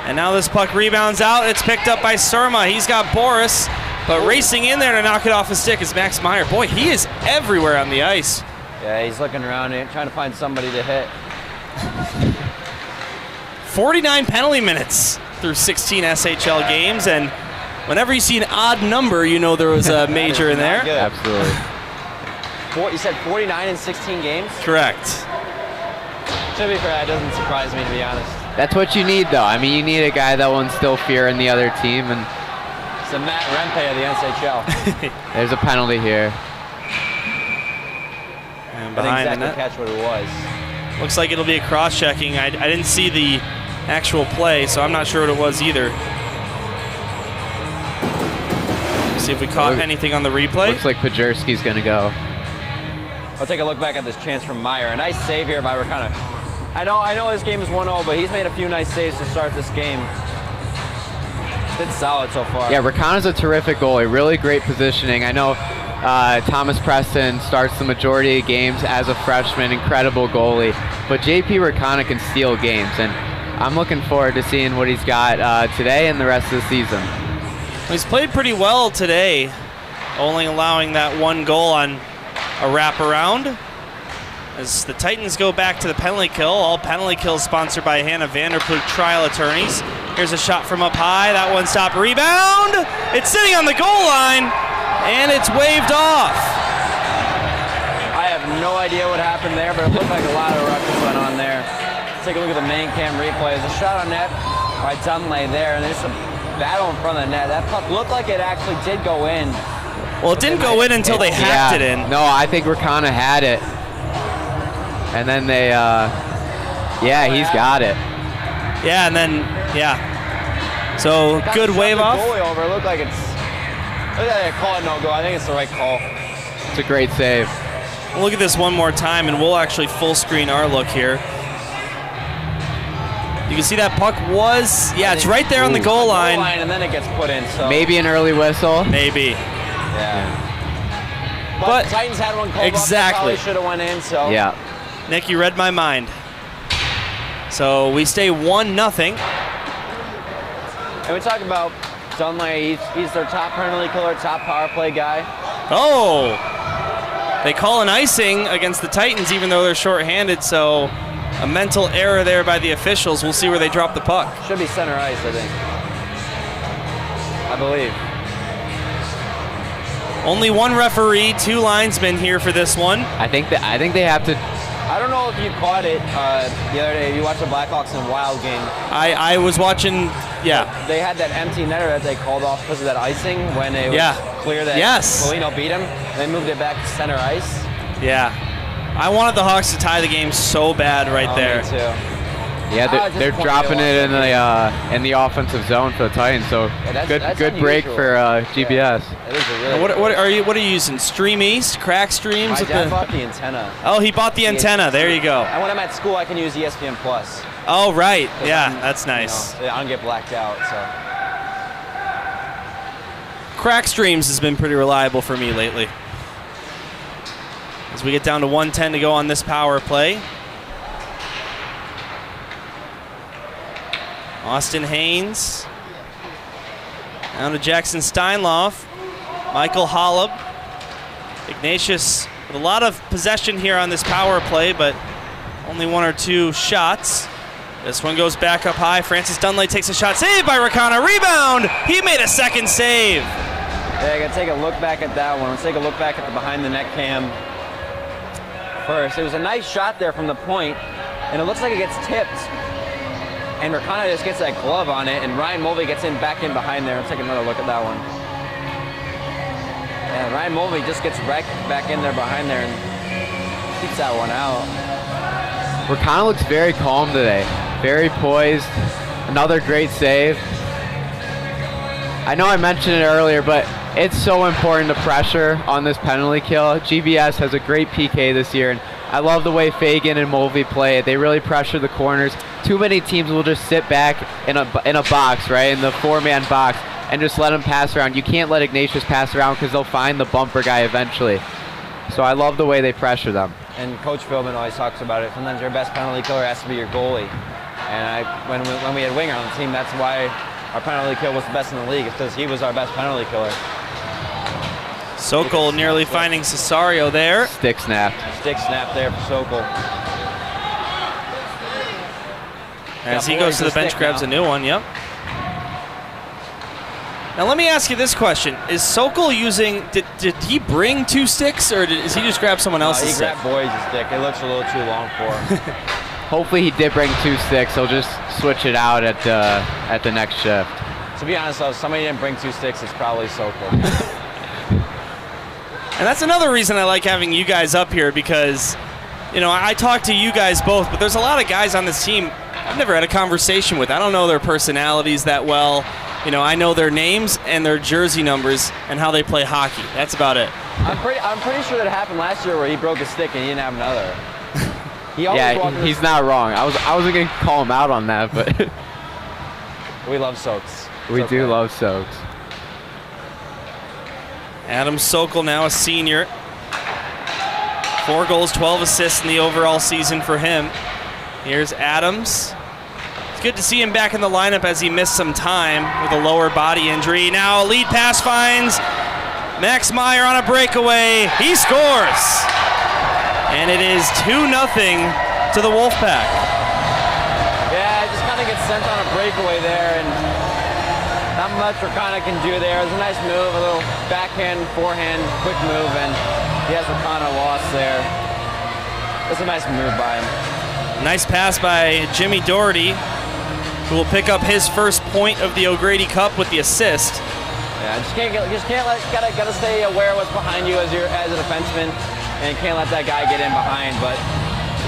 And now this puck rebounds out. It's picked up by Surma. He's got Boris, but racing in there to knock it off his stick is Max Meyer. Boy, he is everywhere on the ice. Yeah, he's looking around and trying to find somebody to hit. 49 penalty minutes through 16 SHL games, and whenever you see an odd number, you know there was a major in there. Good. Absolutely. You said 49 in 16 games? Correct. To be fair, that doesn't surprise me, to be honest. That's what you need, though. I mean, you need a guy that will instill fear in the other team, and It's the Matt Rempe of the NCHL. there's a penalty here. And I behind didn't the exactly net. catch what it was. Looks like it'll be a cross-checking. I didn't see the actual play, so I'm not sure what it was either. Let's see if we caught anything on the replay. Looks like Pajerski's going to go. I'll take a look back at this chance from Meyer. A nice save here by Ricana. I know this game is 1-0, but he's made a few nice saves to start this game. It's been solid so far. Yeah, Ricana's a terrific goalie. Really great positioning. I know Thomas Preston starts the majority of games as a freshman. Incredible goalie. But JP Ricana can steal games, and I'm looking forward to seeing what he's got today and the rest of the season. He's played pretty well today, only allowing that one goal on a wraparound. As the Titans go back to the penalty kill, all penalty kills sponsored by Hannah Vanderploeg Trial Attorneys. Here's a shot from up high. That one stop rebound. It's sitting on the goal line, and it's waved off. I have no idea what happened there, but it looked like a lot of rushes went on there. Take a look at the main cam replay. There's a shot on net by Dunlay there, and there's some battle in front of the net. That puck looked like it actually did go in. Well, it didn't go in until they hacked it in. No, I think Ricana had it. And then they, he's got it. Yeah, and then, So, good wave off. Goalie over. It looked like it's. Look at that call, no go. I think it's the right call. It's a great save. We'll look at this one more time, and we'll actually full screen our look here. You can see that puck was, it's right there on the goal line. And then it gets put in. So Maybe an early whistle. Maybe. Yeah. But the Titans had one called exactly. Off. Probably should have went in. So Yeah. Nick, you read my mind. So we stay 1-0. And we talk about Dunlay. He's their top penalty killer, top power play guy. Oh! They call an icing against the Titans even though they're shorthanded, so a mental error there by the officials. We'll see where they drop the puck. Should be center ice, I think. I believe. Only one referee, 2 linesmen here for this one. I think they have to. I don't know if you caught it the other day. You watched the Blackhawks and Wild game. I was watching, They had that empty netter that they called off because of that icing when it was clear that Polino beat him. They moved it back to center ice. Yeah. I wanted the Hawks to tie the game so bad right there. Me too. Yeah, they're dropping it in the offensive zone for the Titans. So that's good break for GBS. Yeah, it is a really what are you using? Stream East, crack streams? My dad bought the antenna. Oh, he bought the antenna. There you go. And when I'm at school, I can use ESPN Plus. Oh, right. Yeah, that's nice. I don't get blacked out. So crack streams has been pretty reliable for me lately. As we get down to 1:10 to go on this power play. Austin Haynes. Down to Jackson Steinloff. Michael Hollub. Ignatius with a lot of possession here on this power play, but only 1 or 2 shots. This one goes back up high. Francis Dunley takes a shot. Saved by Rakana. Rebound! He made a second save. Yeah, I got to take a look back at that one. Let's take a look back at the behind the net cam first. It was a nice shot there from the point, and it looks like it gets tipped. And Rakana just gets that glove on it, and Ryan Mulvey gets back in behind there. Let's take another look at that one. Yeah, Ryan Mulvey just gets back in there behind there and keeps that one out. Rakana looks very calm today, very poised. Another great save. I know I mentioned it earlier, but it's so important to pressure on this penalty kill. GBS has a great PK this year, and I love the way Fagan and Mulvey play it. They really pressure the corners. Too many teams will just sit back in a box, right, in the 4-man box, and just let them pass around. You can't let Ignatius pass around because they'll find the bumper guy eventually. So I love the way they pressure them. And Coach Philbin always talks about it. Sometimes your best penalty killer has to be your goalie. And when we had Winger on the team, that's why our penalty kill was the best in the league. It's because he was our best penalty killer. Sokol nearly finding Cesario there. Stick snap. Stick snap there for Sokol. As he goes to the bench, grabs a new one, yep. Now let me ask you this question. Is Sokol using, did he bring 2 sticks, or does he just grab someone else's stick? He grabbed Boyd's stick. It looks a little too long for him. Hopefully he did bring 2 sticks. He'll just switch it out at the next shift. To be honest, though, if somebody didn't bring 2 sticks, it's probably Sokol. And that's another reason I like having you guys up here, because, you know, I talk to you guys both, but there's a lot of guys on this team I've never had a conversation with. I don't know their personalities that well. You know, I know their names and their jersey numbers and how they play hockey. That's about it. I'm pretty sure that happened last year where he broke a stick and he didn't have another. He's not wrong. I wasn't gonna call him out on that, but we love Soaks. We do love Soaks. Adam Sokol, now a senior. 4 goals, 12 assists in the overall season for him. Here's Adams. It's good to see him back in the lineup as he missed some time with a lower body injury. Now a lead pass finds Max Meyer on a breakaway. He scores! And it is 2-0 to the Wolfpack. Yeah, it just kind of gets sent on a breakaway there, and not much Rakana can do there. It was a nice move, a little backhand, forehand, quick move, and he has Rakana lost there. It's a nice move by him. Nice pass by Jimmy Doherty, who will pick up his first point of the O'Grady Cup with the assist. Yeah, gotta stay aware of what's behind you as a defenseman, and can't let that guy get in behind. But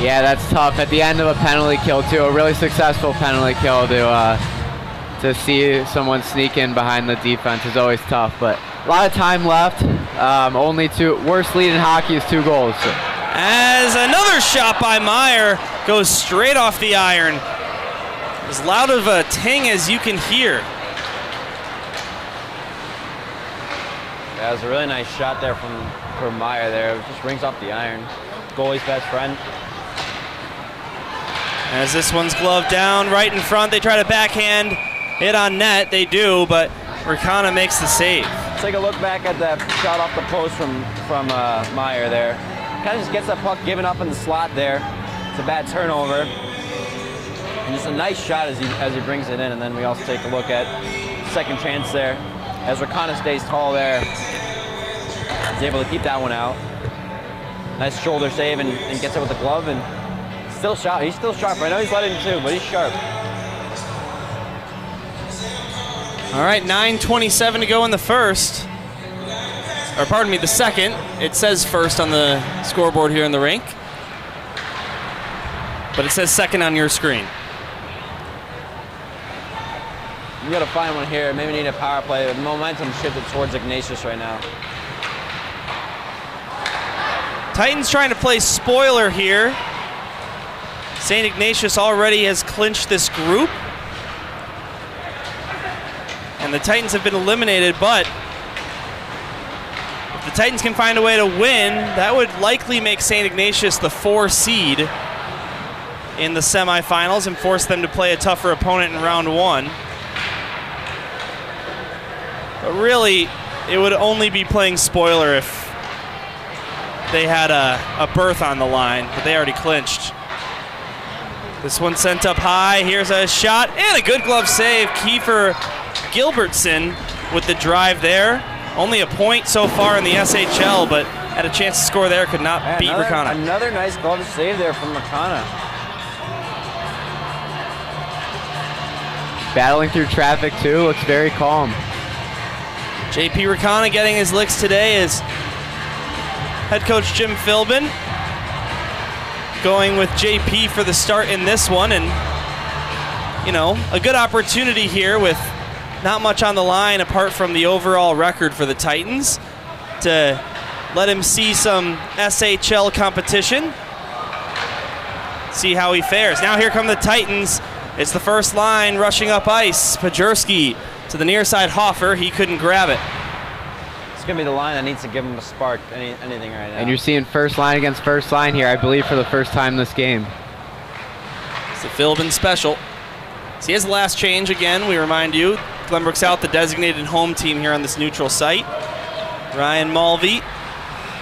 yeah, that's tough at the end of a penalty kill too. A really successful penalty kill to see someone sneak in behind the defense is always tough. But a lot of time left. Only 2. Worst lead in hockey is 2 goals. So. As another shot by Meyer goes straight off the iron. As loud of a ting as you can hear. Yeah, it was a really nice shot there from Meyer there. It just rings off the iron. Goalie's best friend. As this one's gloved down right in front, they try to backhand it on net. They do, but Rakana makes the save. Let's take a look back at that shot off the post from Meyer there. Kind of just gets that puck given up in the slot there. It's a bad turnover. And it's a nice shot as he brings it in. And then we also take a look at second chance there. As Rakana stays tall there, he's able to keep that one out. Nice shoulder save and gets it with the glove, and still sharp. He's still sharp. I know he's letting 2, but he's sharp. All right, 9:27 to go in the first. Or pardon me, the second. It says first on the scoreboard here in the rink, but it says second on your screen. You got to find one here. Maybe need a power play. The momentum shifted towards Ignatius right now. Titans trying to play spoiler here. St. Ignatius already has clinched this group. And the Titans have been eliminated, but if the Titans can find a way to win, that would likely make St. Ignatius the 4 seed in the semifinals and force them to play a tougher opponent in round 1. But really, it would only be playing spoiler if they had a berth on the line, but they already clinched. This one sent up high. Here's a shot and a good glove save. Kiefer Gilbertson with the drive there. Only a point so far in the SHL, but had a chance to score there. Could not beat Rakana. Another nice glove save there from Rakana. Battling through traffic too, looks very calm. JP Rakana getting his licks today is head coach Jim Philbin going with JP for the start in this one, and you know, a good opportunity here with not much on the line apart from the overall record for the Titans to let him see some SHL competition, see how he fares. Now here come the Titans. It's the first line rushing up ice. Pajerski to the near side. Hoffer, he couldn't grab it. It's going to be the line that needs to give him a spark, anything right now. And you're seeing first line against first line here, I believe, for the first time this game. It's the Philbin special. So he has the last change again, we remind you. Glenbrook South, the designated home team here on this neutral site. Ryan Mulvey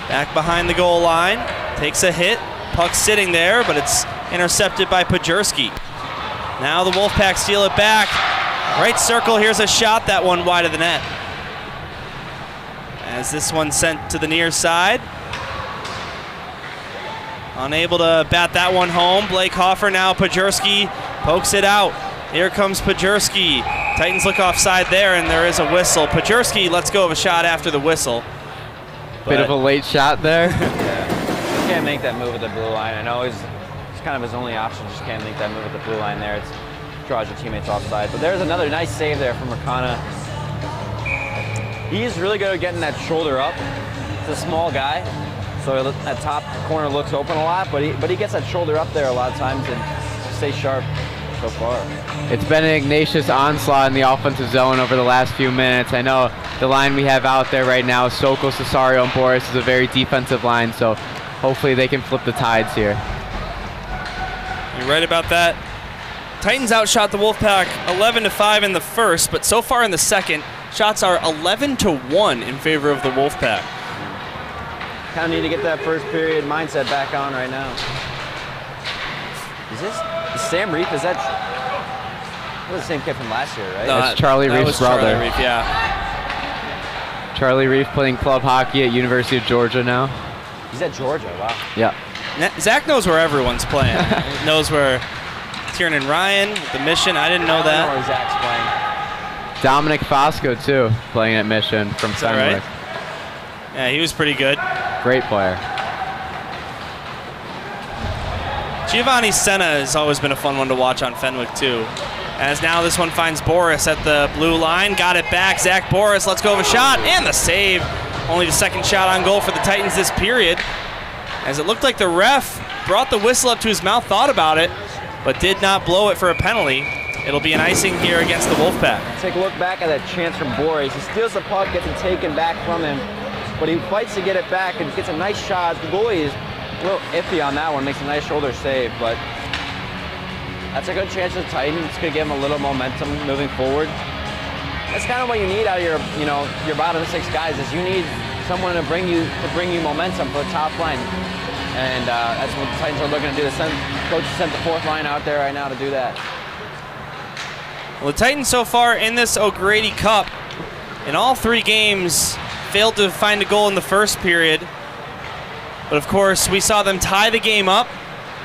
back behind the goal line. Takes a hit. Puck sitting there, but it's intercepted by Pajerski. Now the Wolfpack steal it back. Right circle, here's a shot, that one wide of the net. As this one sent to the near side. Unable to bat that one home. Blake Hoffer now, Pajerski pokes it out. Here comes Pajerski. Titans look offside there, and there is a whistle. Pajerski lets go of a shot after the whistle. Bit of a late shot there. Yeah. You can't make that move at the blue line. I know it's kind of his only option. Just can't make that move at the blue line there. It draws your teammates offside. But there's another nice save there from Rakana. He's really good at getting that shoulder up. He's a small guy, so that top corner looks open a lot, but he gets that shoulder up there a lot of times and stays sharp so far. It's been an Ignatius onslaught in the offensive zone over the last few minutes. I know the line we have out there right now, Sokol, Cesario, and Boris, is a very defensive line, so hopefully they can flip the tides here. You're right about that. Titans outshot the Wolfpack 11-5 in the first, but so far in the second, shots are 11-1 in favor of the Wolfpack. Kind of need to get that first period mindset back on right now. Is Sam Reef, is that the same kid from last year, right? No, that's Charlie Reef's brother. Charlie Reef, yeah. Charlie Reef playing club hockey at University of Georgia now. He's at Georgia, wow. Yeah. Zach knows where everyone's playing. He knows where Tiernan Ryan, the Mission, I didn't know that. I don't know where Zach's playing. Dominic Fosco, too, playing at Mission from Fenwick. Right? Yeah, he was pretty good. Great player. Giovanni Senna has always been a fun one to watch on Fenwick, too. As now this one finds Boris at the blue line. Got it back. Zach Boris lets go of a shot, and the save. Only the second shot on goal for the Titans this period. As it looked like the ref brought the whistle up to his mouth, thought about it, but did not blow it for a penalty. It'll be an icing here against the Wolfpack. Take a look back at that chance from Boris. He steals the puck, gets it taken back from him, but he fights to get it back and gets a nice shot. The goalie is a little iffy on that one, makes a nice shoulder save, but that's a good chance for the Titans. It's going to give them a little momentum moving forward. That's kind of what you need out of your bottom six guys, is you need someone to bring you momentum for the top line. And that's what the Titans are looking to do. The coach sent the fourth line out there right now to do that. Well, the Titans so far in this O'Grady Cup, in all 3 games, failed to find a goal in the first period. But of course, we saw them tie the game up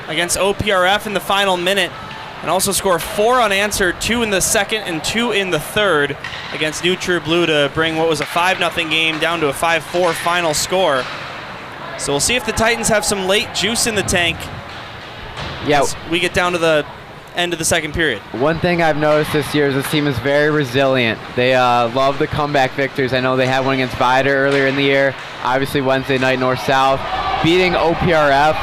against OPRF in the final minute and also score 4 unanswered, 2 in the second and 2 in the third against New True Blue to bring what was a 5-0 game down to a 5-4 final score. So we'll see if the Titans have some late juice in the tank. Yeah, as we get down to the end of the second period. One thing I've noticed this year is this team is very resilient. They love the comeback victories. I know they had one against Vider earlier in the year. Obviously Wednesday night, North-South. Beating OPRF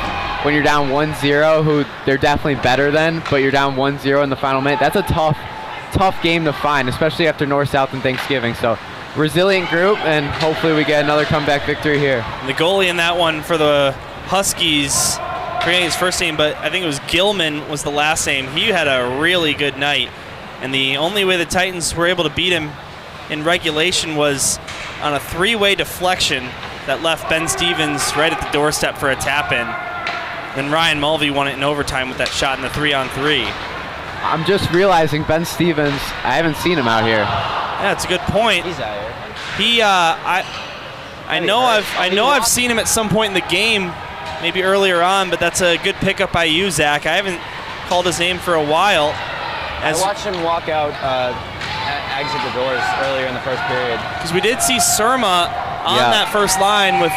when you're down 1-0, who they're definitely better than, but you're down 1-0 in the final minute. That's a tough game to find, especially after North-South and Thanksgiving. So resilient group, and hopefully we get another comeback victory here. The goalie in that one for the Huskies, forgetting his first name, but I think it was Gilman was the last name. He had a really good night, and the only way the Titans were able to beat him in regulation was on a 3-way deflection that left Ben Stevens right at the doorstep for a tap-in. Then Ryan Mulvey won it in overtime with that shot in the 3-on-3. I'm just realizing Ben Stevens, I haven't seen him out here. Yeah, that's a good point. He's out here. He, I know I've seen him at some point in the game, maybe earlier on, but that's a good pickup by you, Zach. I haven't called his name for a while. I watched him walk out, exit the doors earlier in the first period. Because we did see Surma on that first line with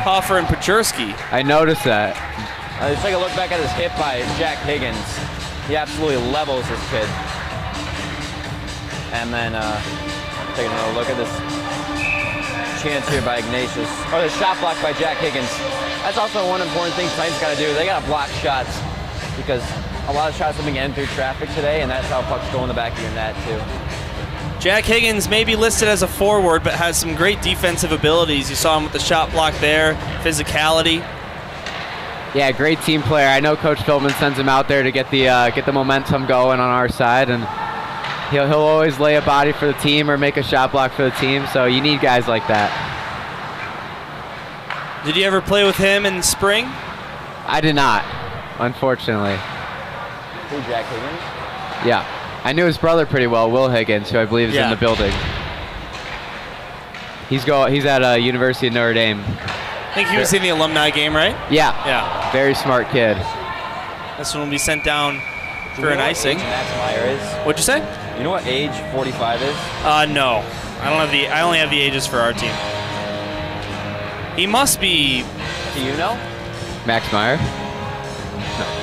Hoffer and Pajerski. I noticed that. Let's take a look back at his hit by Jack Higgins. He absolutely levels this kid. And then taking another look at this chance here by Ignatius. Or the shot block by Jack Higgins. That's also one important thing Titans got to do. They got to block shots because a lot of shots have been getting through traffic today, and that's how pucks go in the back of your net too. Jack Higgins may be listed as a forward, but has some great defensive abilities. You saw him with the shot block there, physicality. Yeah, great team player. I know Coach Philbin sends him out there to get the momentum going on our side, and he'll always lay a body for the team or make a shot block for the team. So you need guys like that. Did you ever play with him in spring? I did not, unfortunately. Who, Jack Higgins? Yeah, I knew his brother pretty well, Will Higgins, who I believe is in the building. He's at University of Notre Dame. I think he was in the alumni game, right? Yeah. Yeah. Very smart kid. This one will be sent down for an icing. Max Meyer is? What'd you say? You know what age 45 is? No. I only have the ages for our team. He must be. Do you know? Max Meyer? No.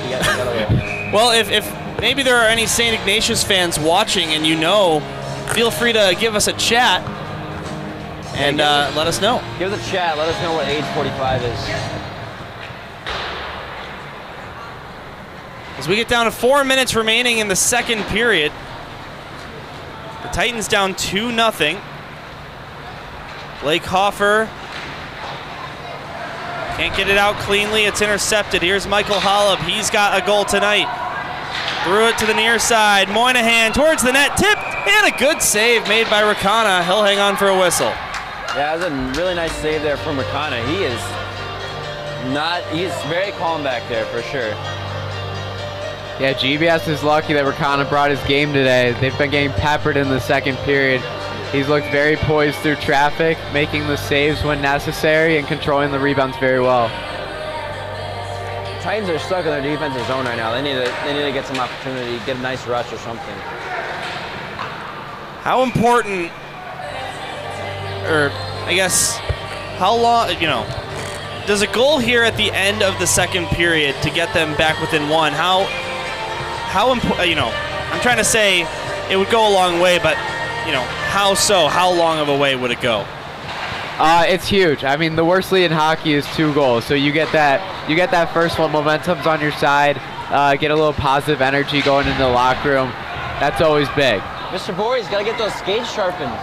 You gotta Well, if maybe there are any St. Ignatius fans watching and you know, feel free to give us a chat and let us know. Give us a chat. Let us know what age 45 is. As we get down to 4 minutes remaining in the second period, the Titans down 2-0. Blake Hoffer can't get it out cleanly. It's intercepted. Here's Michael Holub. He's got a goal tonight. Threw it to the near side. Moynihan towards the net. Tipped. And a good save made by Rakana. He'll hang on for a whistle. Yeah, that was a really nice save there from Rakana. He's very calm back there for sure. Yeah, GBS is lucky that Rakana brought his game today. They've been getting peppered in the second period. He's looked very poised through traffic, making the saves when necessary and controlling the rebounds very well. Titans are stuck in their defensive zone right now. They need to get some opportunity, get a nice rush or something. How important, or I guess, how long, does a goal here at the end of the second period to get them back within one, how important, I'm trying to say it would go a long way, but, how so? How long of a way would it go? It's huge. I mean, the worst lead in hockey is 2 goals. So you get that first one, momentum's on your side, get a little positive energy going into the locker room. That's always big. Mr. Borey's got to get those skates sharpened.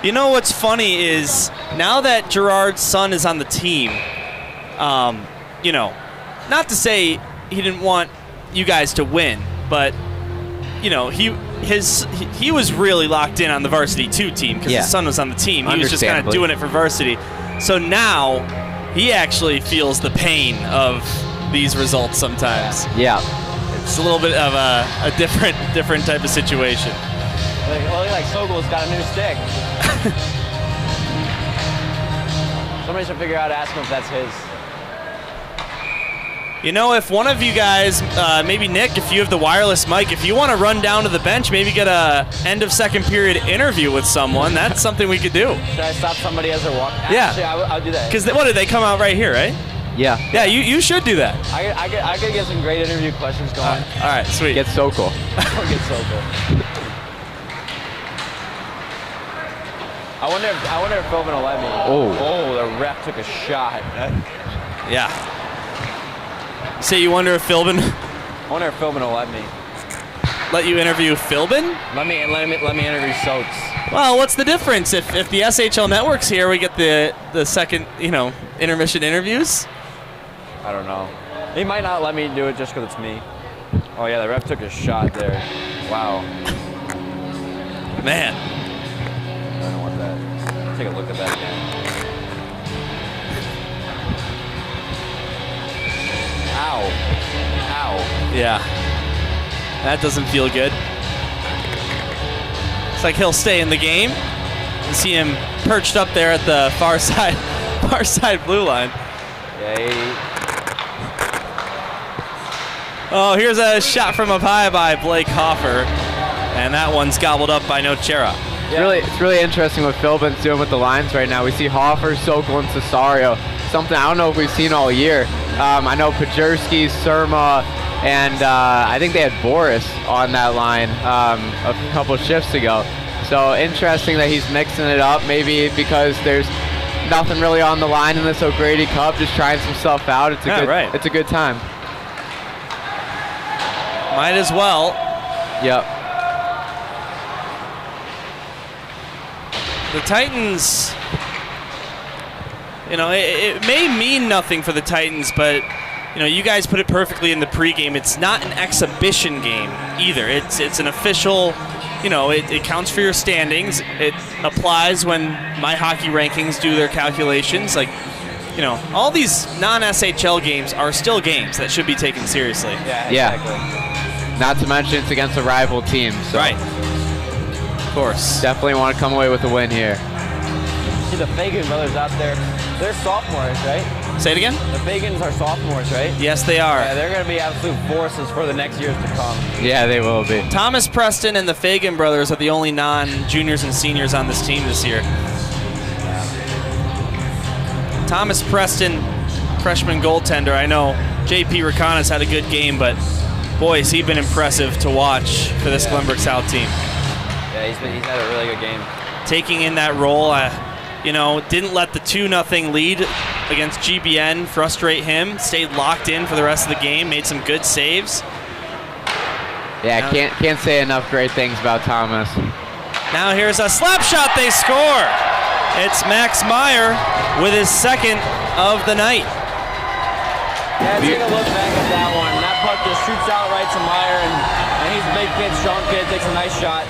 You know what's funny is now that Gerard's son is on the team, not to say he didn't want you guys to win, but he was really locked in on the Varsity 2 team because his son was on the team. He was just kind of doing it for Varsity. So now he actually feels the pain of these results sometimes. Yeah. It's a little bit of a different type of situation. Like Sogel's got a new stick. Somebody should figure out, ask him if that's his. If one of you guys, maybe Nick, if you have the wireless mic, if you want to run down to the bench, maybe get a end of second period interview with someone, that's something we could do. Should I stop somebody as they're walking? Yeah. Actually, I'll do that. Because what did they come out right here, right? Yeah. Yeah, you should do that. I could get some great interview questions going. All right, sweet. Get so cool. Get so cool. I wonder if Philbin will let me. Oh, the ref took a shot. Yeah. Say you wonder if Philbin I wonder if Philbin will let me. let you interview Philbin? Let me interview Soats. Well, what's the difference? If the SHL Network's here, we get the second, intermission interviews. I don't know. He might not let me do it just because it's me. Oh yeah, the ref took a shot there. Wow. Man. I don't want that. Take a look at that again. Ow. Ow. Yeah. That doesn't feel good. Looks like he'll stay in the game. You see him perched up there at the far side blue line. Yeah. Oh, here's a shot from up high by Blake Hoffer, and that one's gobbled up by Nocera. Yeah. It's really interesting what Philbin's doing with the lines right now. We see Hoffer, Sokol, and Cesario. Something I don't know if we've seen all year. I know Pajerski, Surma, and I think they had Boris on that line a couple shifts ago. So interesting that he's mixing it up, maybe because there's nothing really on the line in this O'Grady Cup, just trying some stuff out. It's a good time. Might as well. Yep. The Titans, it may mean nothing for the Titans, but you guys put it perfectly in the pregame. It's not an exhibition game either. It's an official, it counts for your standings. It applies when My Hockey Rankings do their calculations. All these non-SHL games are still games that should be taken seriously. Yeah, exactly. Yeah. Not to mention it's against a rival team. So right. Of course. Definitely want to come away with a win here. See the Fagan brothers out there. They're sophomores, right? Say it again? The Fagans are sophomores, right? Yes, they are. Yeah, they're going to be absolute forces for the next years to come. Yeah, they will be. Thomas Preston and the Fagan brothers are the only non-juniors and seniors on this team this year. Thomas Preston, freshman goaltender. I know JP Rakana's had a good game, but boy, has he been impressive to watch for this Glenbrook South team. Yeah, he's had a really good game. Taking in that role, didn't let the 2-0 lead against GBN frustrate him. Stayed locked in for the rest of the game. Made some good saves. Yeah, can't say enough great things about Thomas. Now here's a slap shot. They score. It's Max Meyer with his second of the night. Yeah, take a look back at that one. That puck just shoots out right to Meyer, and he's a big kid, strong kid, takes a nice shot.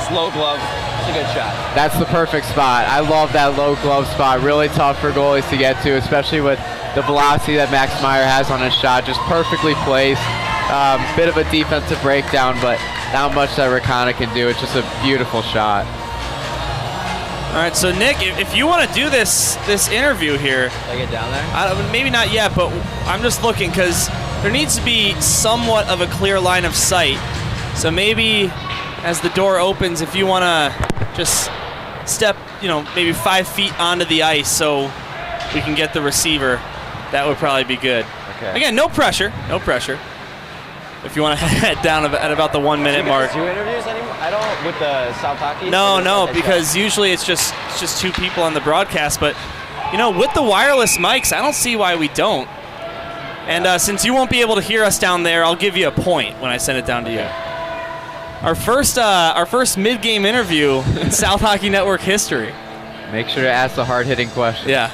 Slow glove. It's a good shot. That's the perfect spot. I love that low glove spot. Really tough for goalies to get to, especially with the velocity that Max Meyer has on his shot. Just perfectly placed. Bit of a defensive breakdown, but not much that Rakana can do. It's just a beautiful shot. All right, so Nick, if you want to do this interview here, Should I get down there? Maybe not yet, but I'm just looking because there needs to be somewhat of a clear line of sight. So maybe as the door opens, if you want to just step, maybe 5 feet onto the ice so we can get the receiver, that would probably be good. Okay. Again, no pressure. If you want to head down at about the 1 minute mark. Do interviews anymore? I don't with the South Hockey. No, because usually it's just two people on the broadcast. But with the wireless mics, I don't see why we don't. And since you won't be able to hear us down there, I'll give you a point when I send it down to you. Our first mid-game interview in South Hockey Network history. Make sure to ask the hard-hitting questions. Yeah.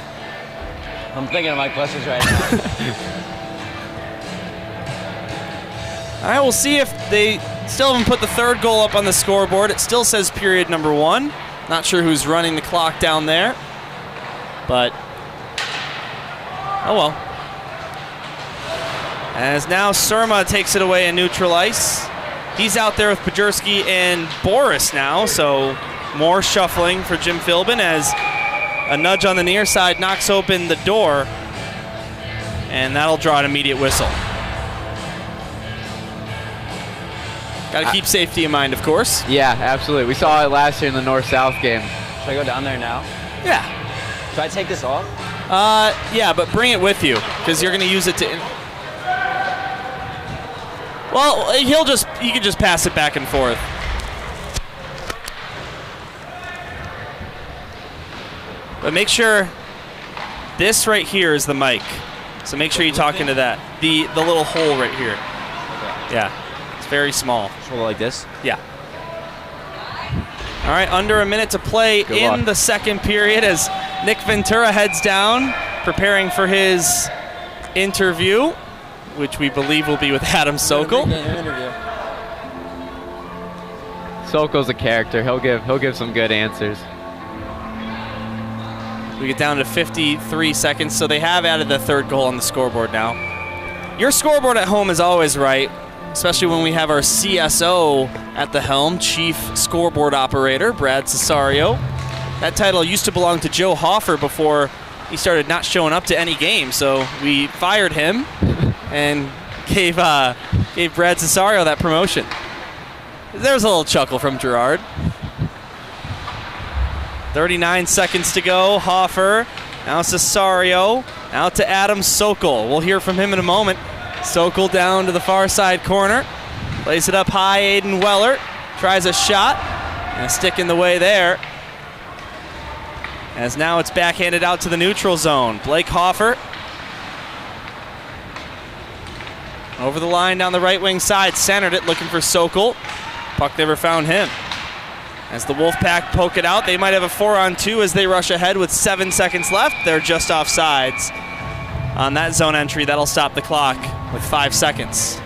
I'm thinking of my questions right now. All right, we'll see if they still haven't put the third goal up on the scoreboard. It still says period number 1. Not sure who's running the clock down there, but oh well. As now Surma takes it away in neutral ice. He's out there with Pajerski and Boris now, so more shuffling for Jim Philbin as a nudge on the near side knocks open the door, and that'll draw an immediate whistle. Got to keep safety in mind, of course. Yeah, absolutely. We saw it last year in the North-South game. Should I go down there now? Yeah. Should I take this off? Yeah, but bring it with you because you're going to use it to. Well, you can just pass it back and forth. But make sure this right here is the mic. So make sure you talk into that. The little hole right here. Okay. Yeah, it's very small. Just hold it like this? Yeah. All right, under a minute to play in the second period as Nick Ventura heads down, preparing for his interview, which we believe will be with Adam Sokol. Sokol's a character. He'll give some good answers. We get down to 53 seconds, so they have added the third goal on the scoreboard now. Your scoreboard at home is always right, especially when we have our CSO at the helm, Chief Scoreboard Operator, Brad Cesario. That title used to belong to Joe Hoffer before he started not showing up to any game, so we fired him and gave Brad Cesario that promotion. There was a little chuckle from Gerard. 39 seconds to go. Hoffer, now Cesario, out to Adam Sokol. We'll hear from him in a moment. Sokol down to the far side corner. Plays it up high, Aiden Weller. Tries a shot, and a stick in the way there. As now it's backhanded out to the neutral zone. Blake Hoffer. Over the line down the right wing side, centered it, looking for Sokol. Puck never found him. As the Wolfpack poke it out, they might have a 4-on-2 as they rush ahead with 7 seconds left. They're just offsides on that zone entry. That'll stop the clock with 5 seconds.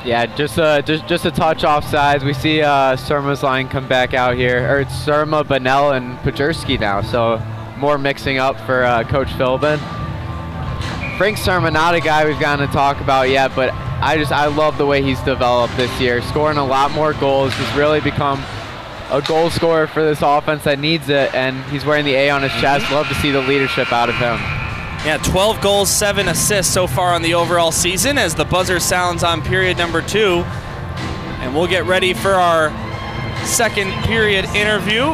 Yeah, just a touch offsides. We see Surma's line come back out here, or it's Surma, Bonnell, and Pajerski now. So more mixing up for Coach Philbin. Frank Surma, not a guy we've gotten to talk about yet, but I love the way he's developed this year, scoring a lot more goals. He's really become a goal scorer for this offense that needs it, and he's wearing the A on his chest. Love to see the leadership out of him. Yeah, 12 goals, 7 assists so far on the overall season as the buzzer sounds on period number 2. And we'll get ready for our second period interview.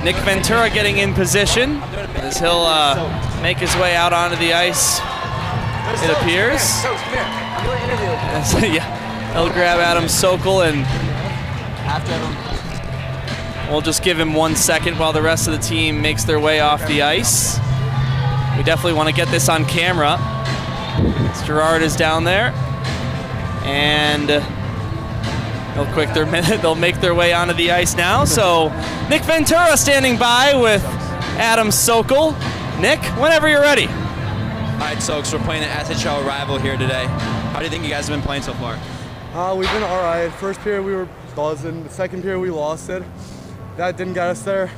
Nick Ventura getting in position as he'll make his way out onto the ice, it appears. Yeah, he'll grab Adam Sokol, and we'll just give him 1 second while the rest of the team makes their way off the ice. We definitely want to get this on camera. Gerard is down there, and they'll make their way onto the ice now. So Nick Ventura standing by with Adam Sokol. Nick, whenever you're ready. All right, Sokes, we're playing an SHL rival here today. How do you think you guys have been playing so far? We've been all right. First period we were buzzing. The second period we lost it. That didn't get us there.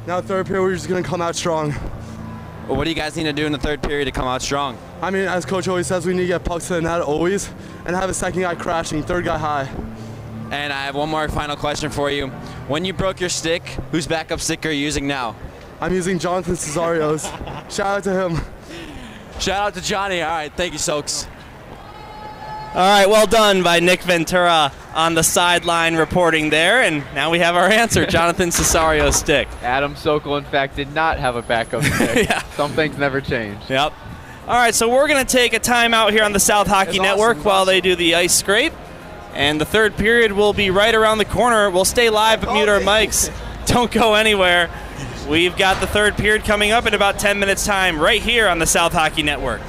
Now third period we're just gonna come out strong. Well, what do you guys need to do in the third period to come out strong? I mean, as coach always says, we need to get pucks to the net always, and have a second guy crashing, third guy high. And I have one more final question for you. When you broke your stick, whose backup stick are you using now? I'm using Jonathan Cesario's. Shout out to him. Shout out to Johnny. All right, thank you, Sokes. All right, well done by Nick Ventura on the sideline reporting there, and now we have our answer, Jonathan Cesario's stick. Adam Sokol, in fact, did not have a backup stick. Yeah. Some things never change. Yep. All right, so we're going to take a timeout here on the South Hockey Network while they do the ice scrape, and the third period will be right around the corner. We'll stay live but mute our mics. Don't go anywhere. We've got the third period coming up in about 10 minutes' time right here on the South Hockey Network.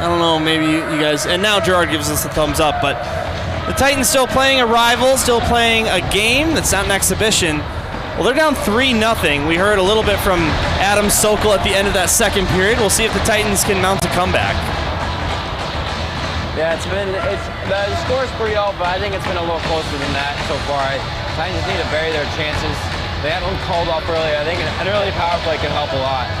don't know, maybe you guys, and now Gerard gives us a thumbs up, but the Titans still playing a rival, still playing a game that's not an exhibition. Well, they're down 3-0. We heard a little bit from Adam Sokol at the end of that second period. We'll see if the Titans can mount a comeback. Yeah, the score's 3-0, but I think it's been a little closer than that so far. Titans need to bury their chances. They had one called off earlier. I think an early power play can help a lot.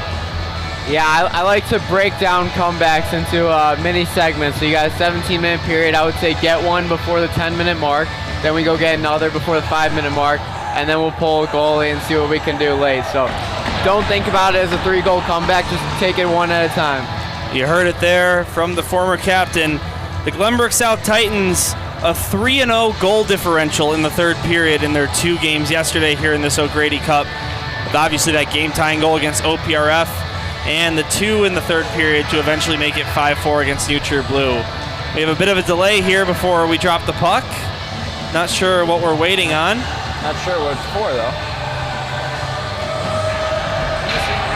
Yeah, I like to break down comebacks into mini segments. So you got a 17-minute period. I would say get one before the 10-minute mark. Then we go get another before the 5-minute mark. And then we'll pull a goalie and see what we can do late. So don't think about it as a 3-goal comeback. Just take it one at a time. You heard it there from the former captain. The Glenbrook South Titans, a 3-0 goal differential in the third period in their 2 games yesterday here in this O'Grady Cup. With obviously that game-tying goal against OPRF and the 2 in the third period to eventually make it 5-4 against New Trier Blue. We have a bit of a delay here before we drop the puck. Not sure what we're waiting on. Not sure what it's for, though.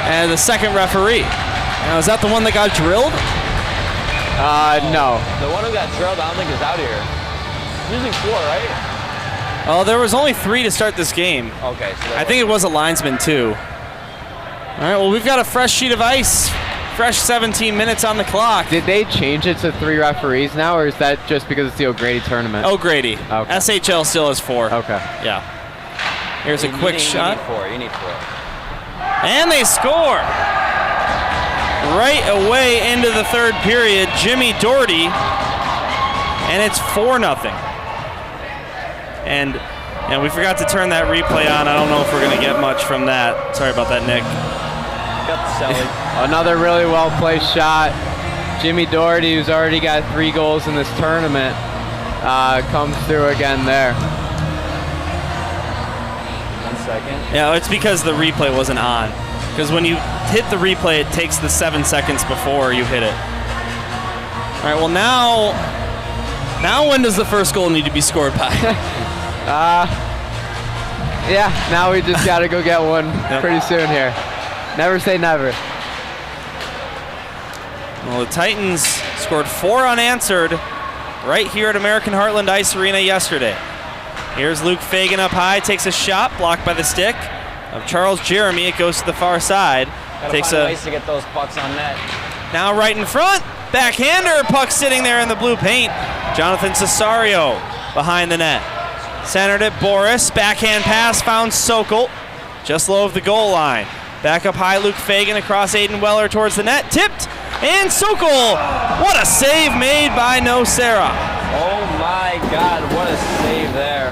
And the second referee. Now, is that the one that got drilled? No. The one who got drilled, I don't think is out here. Usually 4, right? Oh, there was only 3 to start this game. Okay. So I think it was a linesman, too. All right, well, we've got a fresh sheet of ice. Fresh 17 minutes on the clock. Did they change it to 3 referees now, or is that just because it's the O'Grady tournament? O'Grady. Okay. SHL still has 4. Okay. Yeah. Here's a quick shot. You need 4. And they score. Right away into the third period, Jimmy Doherty. And it's 4-0. And we forgot to turn that replay on. I don't know if we're going to get much from that. Sorry about that, Nick. Got the celly. Another really well-placed shot. Jimmy Doherty, who's already got 3 goals in this tournament, comes through again there. 1 second. Yeah, it's because the replay wasn't on. Because when you hit the replay, it takes the 7 seconds before you hit it. All right, well now when does the first goal need to be scored by? Yeah, now we just got to go get one pretty soon here. Never say never. Well, the Titans scored 4 unanswered right here at American Heartland Ice Arena yesterday. Here's Luke Fagan up high, takes a shot, blocked by the stick of Charles Jeremy. It goes to the far side. Gotta find ways to get those pucks on net. Now right in front, backhander, puck sitting there in the blue paint. Jonathan Cesario behind the net. Centered it, Boris, backhand pass, found Sokol, just low of the goal line. Back up high, Luke Fagan across Aiden Weller towards the net, tipped, and Sokol, what a save made by Nocera. Oh my God, what a save there.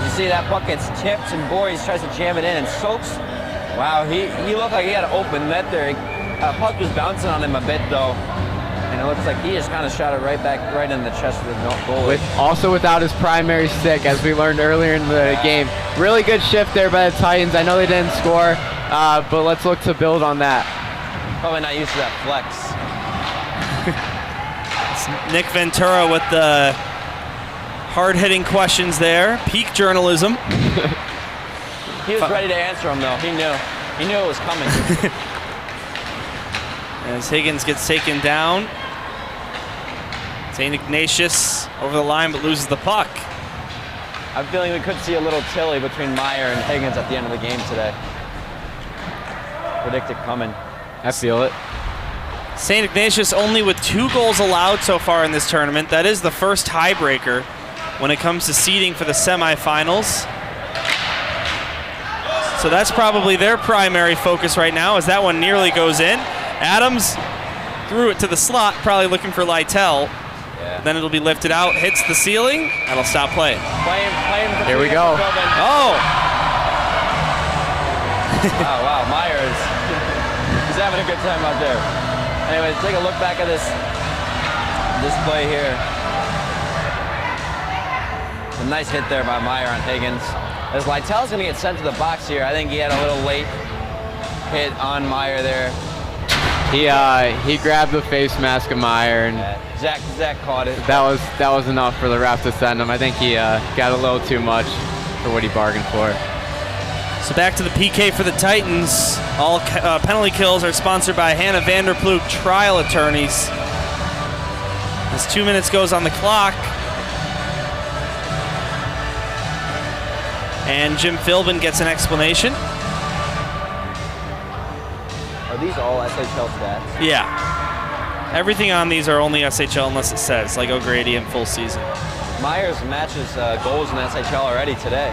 You see that puck gets tipped and Boris tries to jam it in and Sokes, wow, he looked like he had an open net there. Puck was bouncing on him a bit though. And it looks like he just kind of shot it right in the chest of the goalie. Also without his primary stick, as we learned earlier in the game. Really good shift there by the Titans. I know they didn't score, but let's look to build on that. Probably not used to that flex. It's Nick Ventura with the hard-hitting questions there. Peak journalism. He was ready to answer them though. He knew it was coming. As Higgins gets taken down. St. Ignatius over the line but loses the puck. I'm feeling we could see a little Tilly between Meyer and Higgins at the end of the game today. Predict it coming. I feel it. St. Ignatius only with 2 goals allowed so far in this tournament. That is the first tiebreaker when it comes to seeding for the semifinals. So that's probably their primary focus right now as that one nearly goes in. Adams threw it to the slot, probably looking for Lytle. Yeah. Then it'll be lifted out, hits the ceiling, that'll stop play. Here we go. Oh! Wow, Myers. He's having a good time out there. Anyways, take a look back at this play here. A nice hit there by Meyer on Higgins. As Lytell's going to get sent to the box here, I think he had a little late hit on Meyer there. He grabbed the face mask of Meyer, and Zach caught it. That was enough for the ref to send him. I think he got a little too much for what he bargained for. So back to the PK for the Titans. All penalty kills are sponsored by Hannah Vanderploeg Trial Attorneys. As 2 minutes goes on the clock. And Jim Philbin gets an explanation. Are these all SHL stats? Yeah. Everything on these are only SHL unless it says, like O'Grady and full season. Myers matches goals in SHL already today.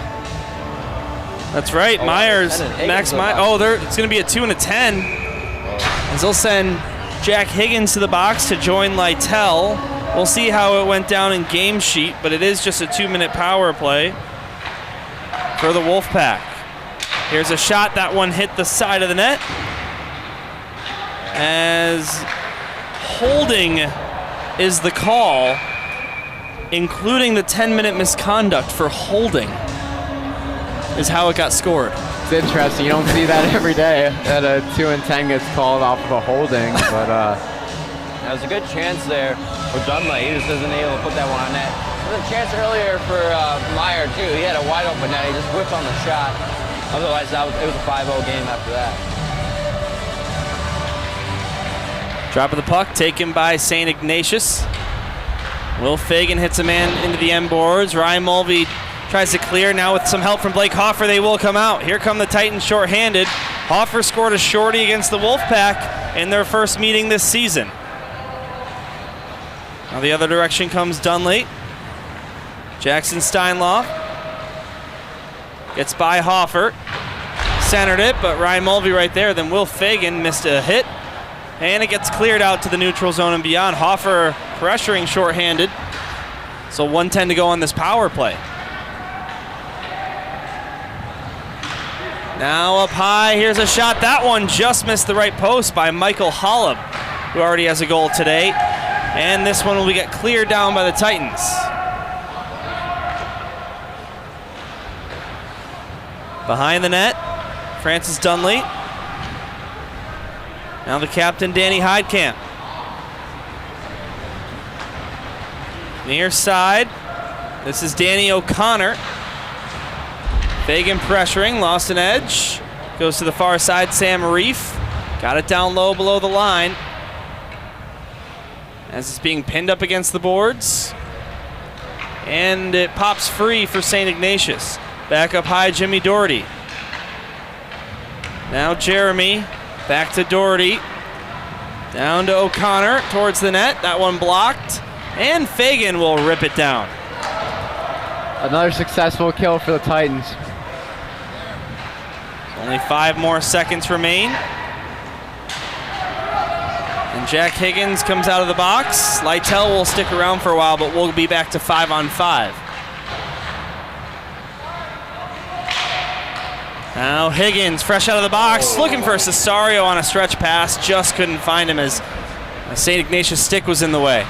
That's right. Oh, Myers, Max Myers. Oh, it's going to be a 2 and a 10. As they'll send Jack Higgins to the box to join Lytle. We'll see how it went down in game sheet, but it is just a 2-minute power play for the Wolfpack. Here's a shot. That one hit the side of the net. As holding is the call, including the 10-minute misconduct for holding is how it got scored. It's interesting. You don't see that every day, that a 2 and 10 gets called off of a holding. But there was a good chance there for Dunley. He just isn't able to put that one on net. There was a chance earlier for Meyer, too. He had a wide open net. He just whipped on the shot. Otherwise, it was a 5-0 game after that. Drop of the puck taken by St. Ignatius. Will Fagan hits a man into the end boards. Ryan Mulvey tries to clear. Now with some help from Blake Hoffer, they will come out. Here come the Titans shorthanded. Hoffer scored a shorty against the Wolfpack in their first meeting this season. Now the other direction comes Dunley. Jackson Steinlaw gets by Hoffer. Centered it, but Ryan Mulvey right there. Then Will Fagan missed a hit. And it gets cleared out to the neutral zone and beyond. Hoffer pressuring shorthanded. So 1:10 to go on this power play. Now up high, here's a shot. That one just missed the right post by Michael Hollub, who already has a goal today. And this one will get cleared down by the Titans. Behind the net, Francis Dunley. Now the captain, Danny Heidkamp. Near side, this is Danny O'Connor. Fagan pressuring, lost an edge. Goes to the far side, Sam Reef. Got it down low below the line. As it's being pinned up against the boards. And it pops free for St. Ignatius. Back up high, Jimmy Doherty. Now Jeremy. Back to Doherty. Down to O'Connor towards the net. That one blocked. And Fagan will rip it down. another successful kill for the Titans. Only 5 more seconds remain. And Jack Higgins comes out of the box. Lytle will stick around for a while, but we'll be back to 5-on-5. Now Higgins, fresh out of the box, looking for Cesario on a stretch pass. Just couldn't find him as St. Ignatius' stick was in the way.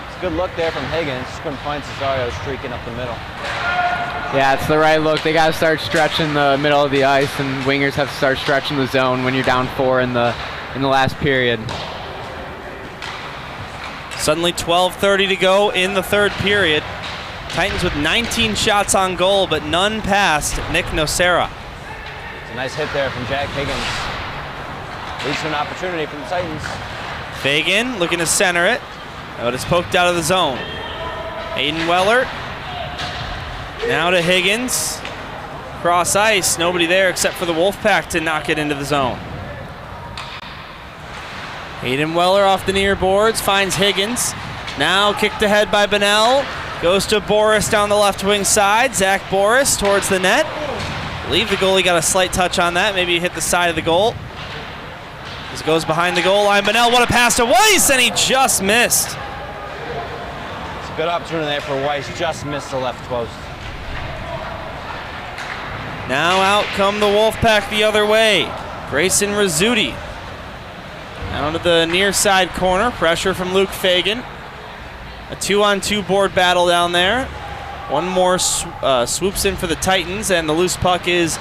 It's a good look there from Higgins. Just couldn't find Cesario streaking up the middle. Yeah, it's the right look. They got to start stretching the middle of the ice, and wingers have to start stretching the zone when you're down 4 in the last period. Suddenly 12:30 to go in the third period. Titans with 19 shots on goal, but none past Nick Nocera. It's a nice hit there from Jack Higgins. Leads to an opportunity for the Titans. Fagan looking to center it, but it's poked out of the zone. Aiden Weller. Now to Higgins. Cross ice, nobody there except for the Wolfpack to knock it into the zone. Aiden Weller off the near boards, finds Higgins. Now kicked ahead by Bunnell. Goes to Boris down the left wing side. Zach Boris towards the net. I believe the goalie got a slight touch on that. Maybe he hit the side of the goal. This goes behind the goal line. Bunnell, what a pass to Weiss, and he just missed. It's a good opportunity there for Weiss. Just missed the left post. Now out come the Wolfpack the other way. Grayson Rizzuti. Down to the near side corner. Pressure from Luke Fagan. A 2-on-2 board battle down there. One more swoops in for the Titans, and the loose puck is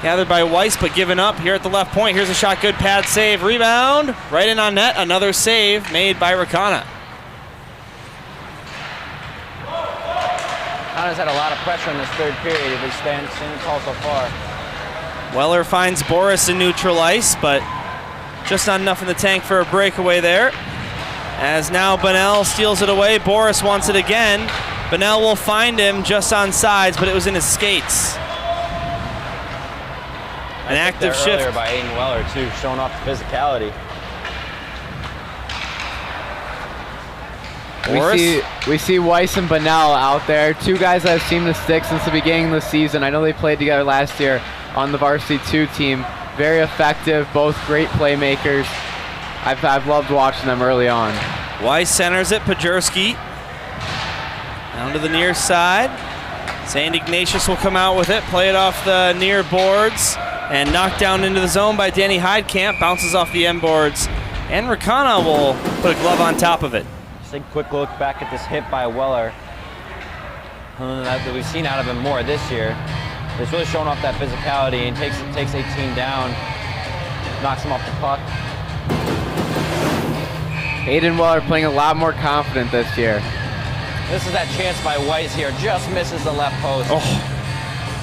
gathered by Weiss, but given up here at the left point. Here's a shot, good pad save. Rebound, right in on net. Another save made by Rakana. Rakana's had a lot of pressure in this third period if he stands tall so far. Weller finds Boris in neutral ice, but just not enough in the tank for a breakaway there. As now Bunnell steals it away. Boris wants it again. Bunnell will find him just on sides, but it was in his skates. An active shift. Earlier by Aiden Weller, too, showing off the physicality. We see Weiss and Bunnell out there. Two guys that have seen the stick since the beginning of the season. I know they played together last year on the Varsity 2 team. Very effective, both great playmakers. I've loved watching them early on. Weiss centers it, Pajurski. Down to the near side. St. Ignatius will come out with it, play it off the near boards, and knocked down into the zone by Danny Heidkamp. Bounces off the end boards, and Rakana will put a glove on top of it. Just a quick look back at this hit by Weller. That we've seen out of him more this year. It's really showing off that physicality, and takes 18 down, knocks him off the puck. Aiden Weller playing a lot more confident this year. This is that chance by Weiss here. Just misses the left post. Oh.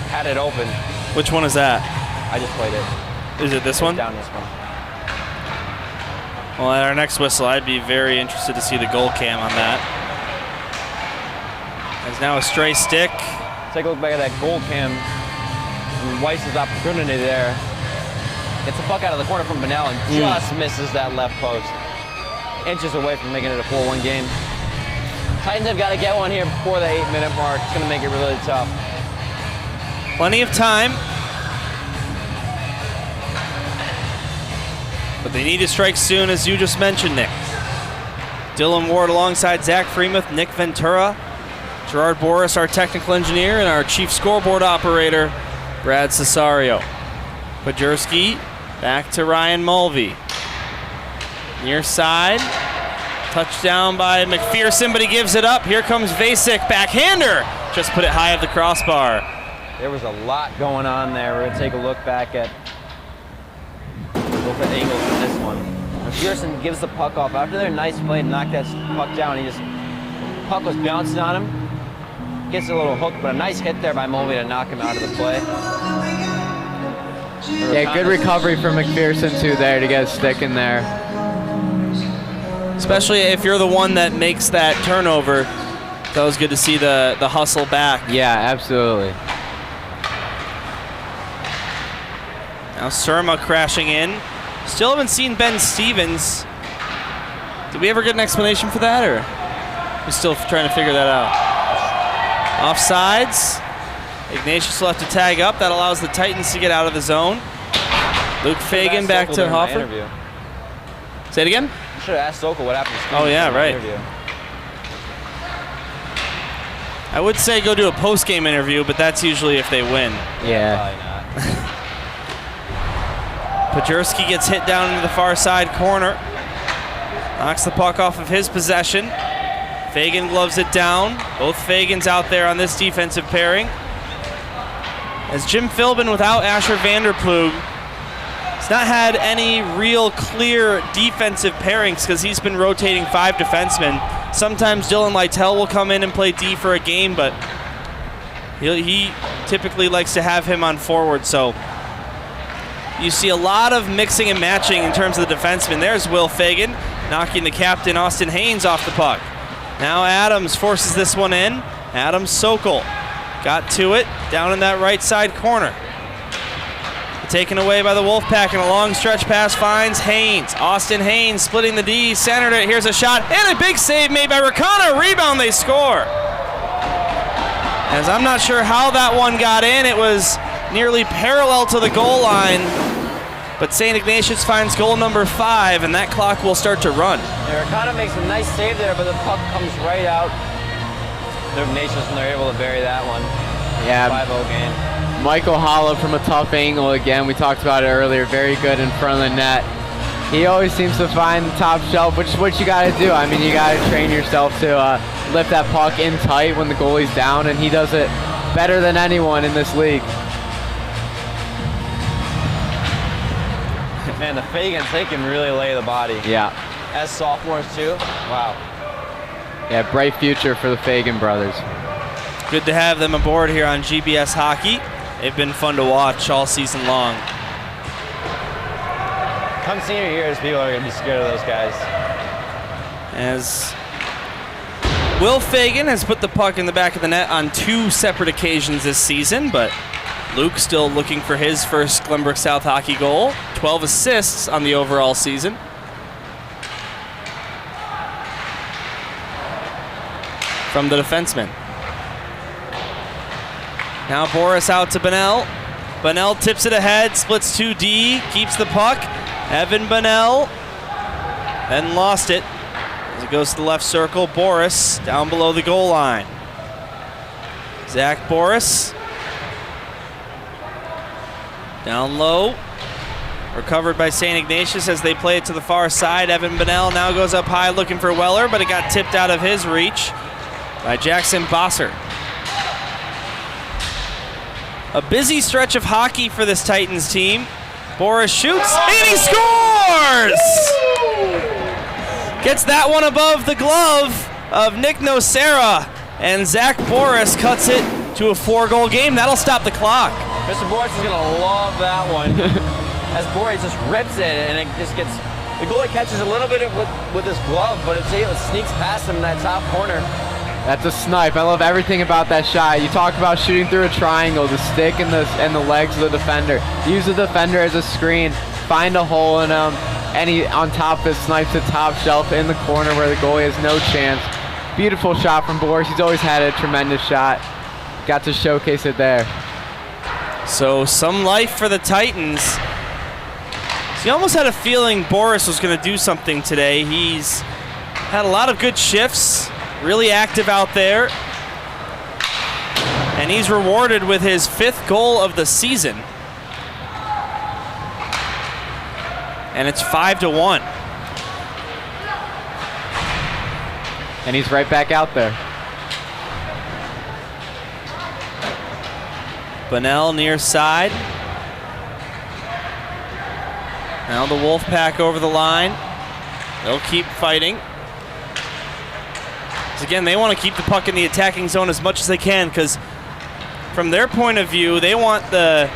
Had it open. Which one is that? I just played it. Is it this one? Down this one. Well, at our next whistle, I'd be very interested to see the goal cam on that. There's now a stray stick. Take a look back at that goal cam. And Weiss's opportunity there. Gets the puck out of the corner from Bunnell and just misses that left post. Inches away from making it a 4-1 game. Titans have got to get one here before the 8-minute mark. It's going to make it really tough. Plenty of time. But they need to strike soon, as you just mentioned, Nick. Dylan Ward alongside Zach Freemuth, Nick Ventura, Gerard Boris, our technical engineer, and our chief scoreboard operator, Brad Cesario. Pajurski back to Ryan Mulvey. Near side. Touchdown by McPherson, but he gives it up. Here comes Vasek, backhander. Just put it high of the crossbar. There was a lot going on there. We're going to take a look back at both angles of this one. McPherson gives the puck off. After their nice play to knock that puck down, puck was bouncing on him. Gets a little hook, but a nice hit there by Mulvey to knock him out of the play. Yeah, good recovery from McPherson too there to get a stick in there. Especially if you're the one that makes that turnover. That was good to see the hustle back. Yeah, absolutely. Now Surma crashing in. Still haven't seen Ben Stevens. Did we ever get an explanation for that, or we're still trying to figure that out? Offsides. Ignatius will have to tag up. That allows the Titans to get out of the zone. Luke Fagan back to Hoffer. Say it again? You should have asked Sokol what happened. Oh yeah, right. I would say go do a post-game interview, but that's usually if they win. Yeah. Pajurski gets hit down into the far side corner. Knocks the puck off of his possession. Fagan gloves it down. Both Fagans out there on this defensive pairing. As Jim Philbin without Asher Vanderplug has not had any real clear defensive pairings because he's been rotating 5 defensemen. Sometimes Dylan Lytell will come in and play D for a game, but he typically likes to have him on forward, so you see a lot of mixing and matching in terms of the defensemen. There's Will Fagan knocking the captain Austin Haynes off the puck. Now Adams forces this one in. Adams Sokol got to it down in that right side corner. Taken away by the Wolfpack, and a long stretch pass finds Haynes. Austin Haynes splitting the D, centered it. Here's a shot, and a big save made by Rakana. Rebound, they score. As I'm not sure how that one got in. It was nearly parallel to the goal line, but St. Ignatius finds goal number 5, and that clock will start to run. Yeah, Rakana makes a nice save there, but the puck comes right out. Ignatius, and they're able to bury that one. Yeah. 5-0 game. Michael Hollow from a tough angle again. We talked about it earlier. Very good in front of the net. He always seems to find the top shelf, which is what you got to do. I mean, you got to train yourself to lift that puck in tight when the goalie's down, and he does it better than anyone in this league. Man, the Fagans, they can really lay the body. Yeah. As sophomores too. Wow. Yeah, bright future for the Fagan brothers. Good to have them aboard here on GBS Hockey. They've been fun to watch all season long. Come senior years, people are going to be scared of those guys. As Will Fagan has put the puck in the back of the net on 2 separate occasions this season, but Luke still looking for his first Glenbrook South hockey goal. 12 assists on the overall season. From the defenseman. Now Boris out to Bunnell. Bunnell tips it ahead, splits 2D, keeps the puck. Evan Bunnell, then lost it. As it goes to the left circle, Boris down below the goal line. Zach Boris. Down low. Recovered by St. Ignatius as they play it to the far side. Evan Bunnell now goes up high looking for Weller, but it got tipped out of his reach by Jackson Bosser. A busy stretch of hockey for this Titans team. Boris shoots, and he scores! Gets that one above the glove of Nick Nocera, and Zach Boris cuts it to a 4-goal game. That'll stop the clock. Mr. Boris is going to love that one. As Boris just rips it, and it just gets... The goalie catches a little bit with his glove, but it sneaks past him in that top corner. That's a snipe. I love everything about that shot. You talk about shooting through a triangle, the stick and the legs of the defender. Use the defender as a screen, find a hole in him, and he on top of it snipes the top shelf in the corner where the goalie has no chance. Beautiful shot from Boris. He's always had a tremendous shot. Got to showcase it there. So some life for the Titans. You almost had a feeling Boris was going to do something today. He's had a lot of good shifts. Really active out there. And he's rewarded with his 5th goal of the season. And it's 5-1. And he's right back out there. Bunnell near side. Now the Wolfpack over the line. They'll keep fighting. Again, they want to keep the puck in the attacking zone as much as they can because from their point of view, they want to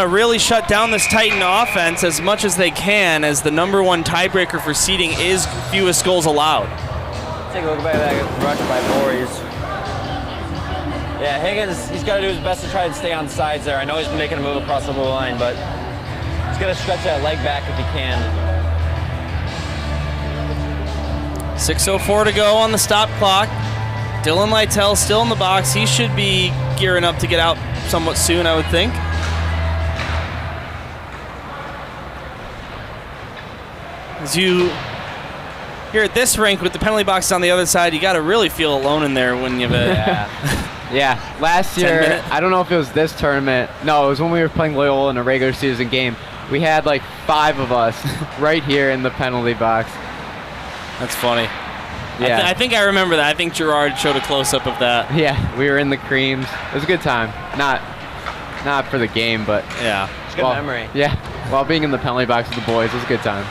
really shut down this Titan offense as much as they can, as the #1 tiebreaker for seeding is fewest goals allowed. Take a look back at that rush by Boris. Yeah, Higgins, he's got to do his best to try and stay on sides there. I know he's been making a move across the blue line, but he's got to stretch that leg back if he can. 6:04 to go on the stop clock. Dylan Lytell still in the box. He should be gearing up to get out somewhat soon, I would think. As you here at this rink with the penalty box on the other side, you got to really feel alone in there when you have a Yeah, last year, I don't know if it was this tournament. No, it was when we were playing Loyola in a regular season game. We had like 5 of us right here in the penalty box. That's funny. Yeah. I think I remember that. I think Gerard showed a close-up of that. Yeah, we were in the creams. It was a good time. Not for the game, but yeah, it's a good memory. Yeah, while being in the penalty box with the boys, it was a good time.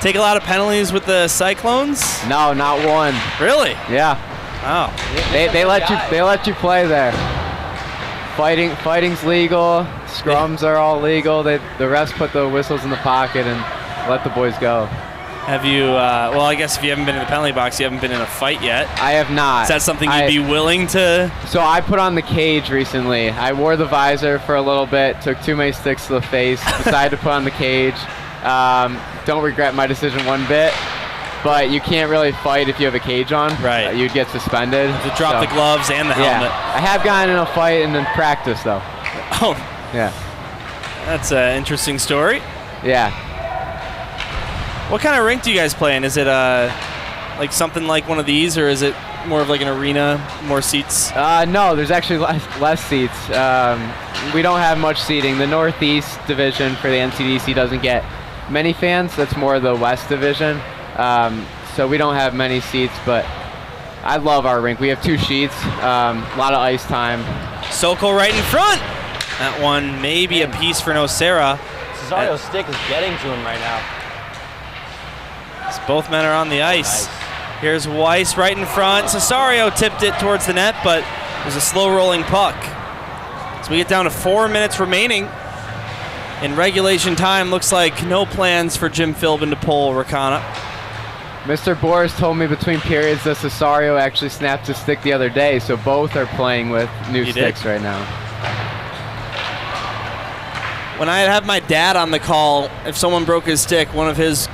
Take a lot of penalties with the Cyclones? No, not one. Really? Yeah. Oh. They let you play there. Fighting's legal. Scrums are all legal. The refs put the whistles in the pocket and let the boys go. Have you, well, I guess if you haven't been in the penalty box, you haven't been in a fight yet. I have not. Is that something you'd be willing to? So I put on the cage recently. I wore the visor for a little bit, took too many sticks to the face, decided to put on the cage. Don't regret my decision one bit, but you can't really fight if you have a cage on. Right. You'd get suspended. To drop the gloves and the helmet. I have gotten in a fight and then practice, though. Oh. Yeah. That's an interesting story. Yeah. What kind of rink do you guys play in? Is it like something like one of these, or is it more of like an arena, more seats? No, there's actually less seats. We don't have much seating. The Northeast division for the NCDC doesn't get many fans. That's more the West division. So we don't have many seats, but I love our rink. We have 2 sheets, a lot of ice time. Sokol right in front. That one may be a piece for Nocera. Cesario's stick is getting to him right now. As both men are on the ice. Nice. Here's Weiss right in front. Cesario tipped it towards the net, but it was a slow rolling puck. So we get down to 4 minutes remaining in regulation time. Looks like no plans for Jim Philbin to pull Rakana. Mr. Boris told me between periods that Cesario actually snapped his stick the other day, so both are playing with new sticks right now. When I have my dad on the call, if someone broke his stick, one of his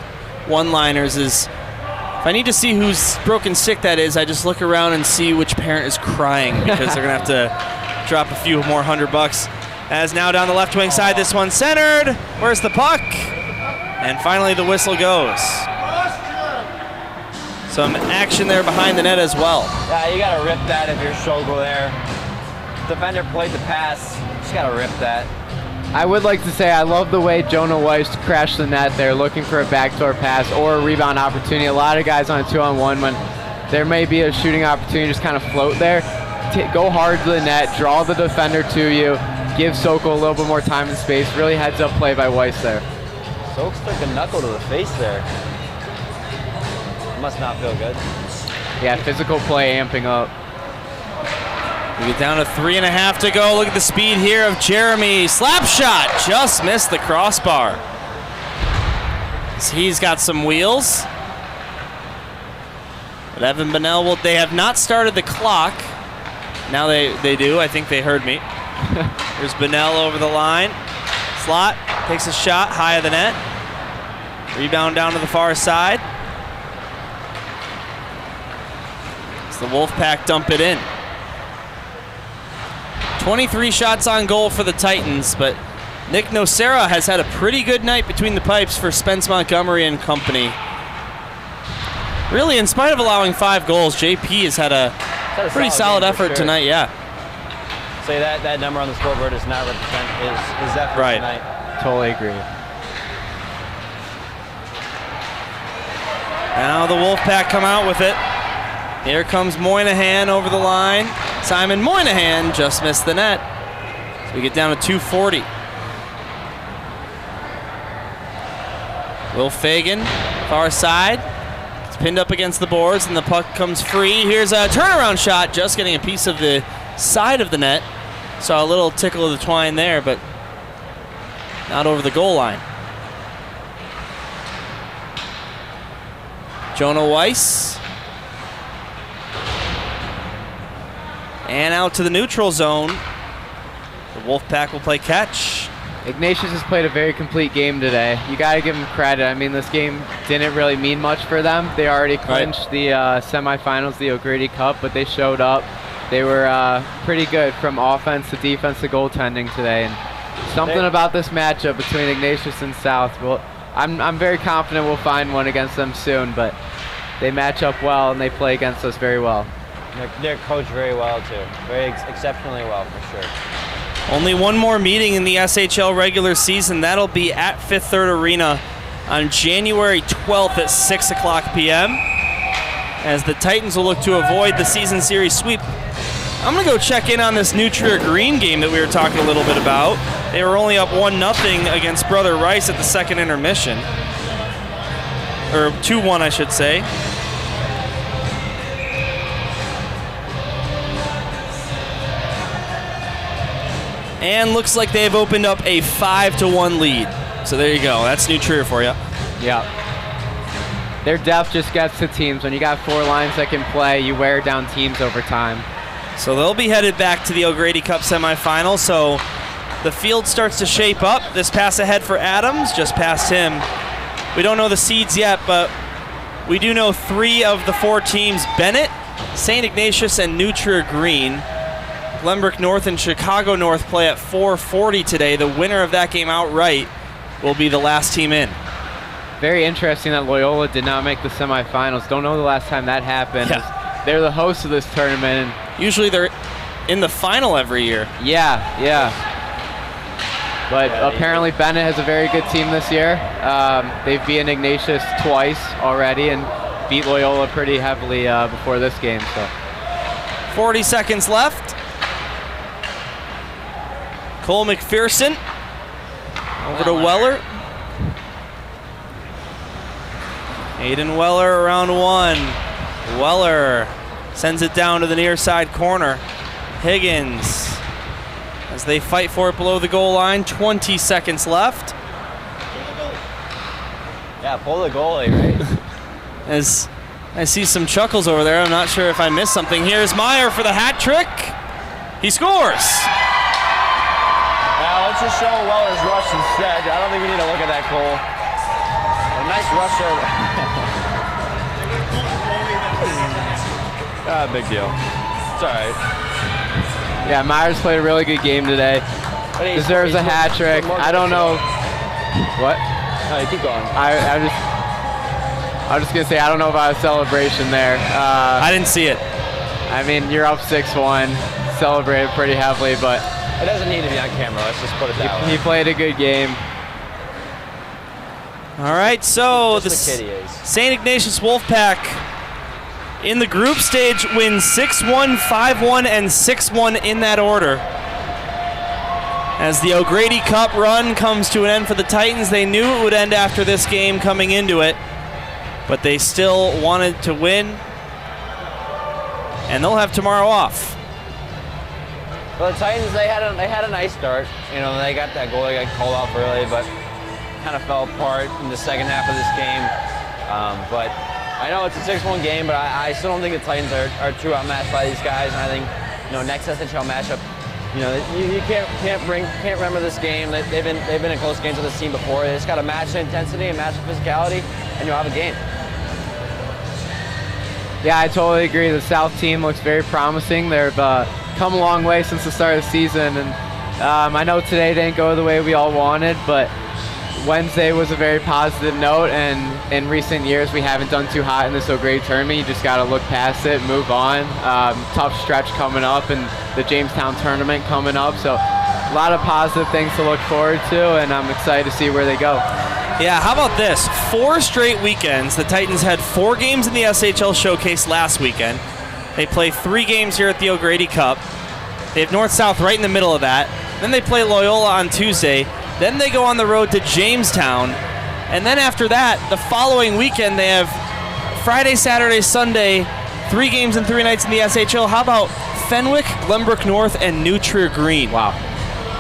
one-liners is, if I need to see whose broken stick that is, I just look around and see which parent is crying because they're going to have to drop a few more $100. As now down the left wing side, this one centered. Where's the puck? And finally the whistle goes. Some action there behind the net as well. Yeah, you got to rip that if you're Schogel there. Defender played the pass. Just got to rip that. I would like to say I love the way Jonah Weiss crashed the net there, looking for a backdoor pass or a rebound opportunity. A lot of guys on a 2-on-1, when there may be a shooting opportunity, just kind of float there. Go hard to the net, draw the defender to you, give Sokol a little bit more time and space. Really heads up play by Weiss there. Sokol took a knuckle to the face there. Must not feel good. Yeah, physical play amping up. We get down to 3.5 to go. Look at the speed here of Jeremy. Slap shot, just missed the crossbar. So he's got some wheels. But Evan Bonnell they have not started the clock. Now they do. I think they heard me. There's Bonnell over the line. Slot, takes a shot high of the net. Rebound down to the far side. As the Wolfpack dump it in. 23 shots on goal for the Titans, but Nick Nocera has had a pretty good night between the pipes for Spence Montgomery and company. Really, in spite of allowing 5 goals, JP has had a pretty solid effort tonight, yeah. Say that number on the scoreboard does not represent his effort tonight. Totally agree. Now the Wolfpack come out with it. Here comes Moynihan over the line. Simon Moynihan just missed the net. So we get down to 240. Will Fagan, far side. It's pinned up against the boards and the puck comes free. Here's a turnaround shot, just getting a piece of the side of the net. Saw a little tickle of the twine there, but not over the goal line. Jonah Weiss. And out to the neutral zone. The Wolfpack will play catch. Ignatius has played a very complete game today. You got to give him credit. I mean, this game didn't really mean much for them. They already clinched the semifinals, the O'Grady Cup, but they showed up. They were pretty good from offense to defense to goaltending today. And something about this matchup between Ignatius and South, well, I'm very confident we'll find one against them soon, but they match up well and they play against us very well. They're coached very well, too. Very exceptionally well, for sure. Only one more meeting in the SHL regular season. That'll be at Fifth Third Arena on January 12th at 6 o'clock p.m. as the Titans will look to avoid the season series sweep. I'm going to go check in on this New Trier Green game that we were talking a little bit about. They were only up 1-0 against Brother Rice at the second intermission. Or 2-1, I should say. And looks like they've opened up a 5-1 lead. So there you go. That's New Trier for you. Yeah. Their depth just gets to teams. When you got 4 lines that can play, you wear down teams over time. So they'll be headed back to the O'Grady Cup semifinal. So the field starts to shape up. This pass ahead for Adams, just past him. We don't know the seeds yet, but we do know 3 of the 4 teams, Bennett, St. Ignatius, and New Trier Green. Glenbrook North and Chicago North play at 4:40 today. The winner of that game outright will be the last team in. Very interesting that Loyola did not make the semifinals. Don't know the last time that happened. Yeah. They're the hosts of this tournament. Usually they're in the final every year. Yeah. But apparently Bennett has a very good team this year. They've beaten Ignatius twice already and beat Loyola pretty heavily before this game. So 40 seconds left. Cole McPherson over to Weller. Aiden Weller around 1. Weller sends it down to the near side corner. Higgins, as they fight for it below the goal line, 20 seconds left. Yeah, pull the goalie, right? As I see some chuckles over there, I'm not sure if I missed something. Here's Meyer for the hat trick. He scores. Now let's just show Weller's rush instead. I don't think we need to look at that goal. A nice rush over. Big deal. It's all right. Yeah, Myers played a really good game today. Deserves a hat trick. I don't know. What? No, you keep going. I was just gonna say I don't know about a celebration there. I didn't see it. I mean, you're up 6-1, celebrated pretty heavily, but It doesn't need to be on camera. Let's just put it that way. he played a good game. All right, so the Just the kid he is. St. Ignatius Wolfpack in the group stage wins 6-1, 5-1, and 6-1 in that order. As the O'Grady Cup run comes to an end for the Titans, they knew it would end after this game coming into it, but they still wanted to win, and they'll have tomorrow off. Well, the Titans, they had a nice start. You know, they got that goal, they got called off early, but kind of fell apart in the second half of this game. But I know it's a 6-1 game, but I still don't think the Titans are too outmatched by these guys. And I think, you know, next SHL matchup, you know, you can't remember this game. They've been in close games with this team before. They just got to match the intensity and match the physicality, and you'll have a game. Yeah, I totally agree. The South team looks very promising. They've come a long way since the start of the season, and I know today didn't go the way we all wanted, but Wednesday was a very positive note, and in recent years we haven't done too hot in this O'Grady tournament. You just got to look past it, move on. Tough stretch coming up, and the Jamestown tournament coming up, so a lot of positive things to look forward to, and I'm excited to see where they go. Yeah, how about this? 4 straight weekends. The Titans had 4 games in the SHL Showcase last weekend. They play 3 games here at the O'Grady Cup. They have North-South right in the middle of that. Then they play Loyola on Tuesday. Then they go on the road to Jamestown. And then after that, the following weekend, they have Friday, Saturday, Sunday, 3 games and 3 nights in the SHL. How about Fenwick, Glenbrook North, and New Trier Green? Wow.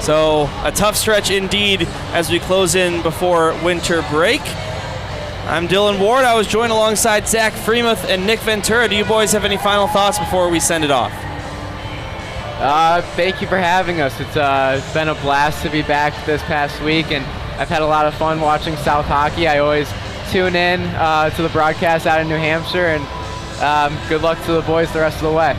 So a tough stretch indeed as we close in before winter break. I'm Dylan Ward. I was joined alongside Zach Freemuth and Nick Ventura. Do you boys have any final thoughts before we send it off? Thank you for having us. It's been a blast to be back this past week, and I've had a lot of fun watching South hockey. I always tune in to the broadcast out in New Hampshire, and good luck to the boys the rest of the way.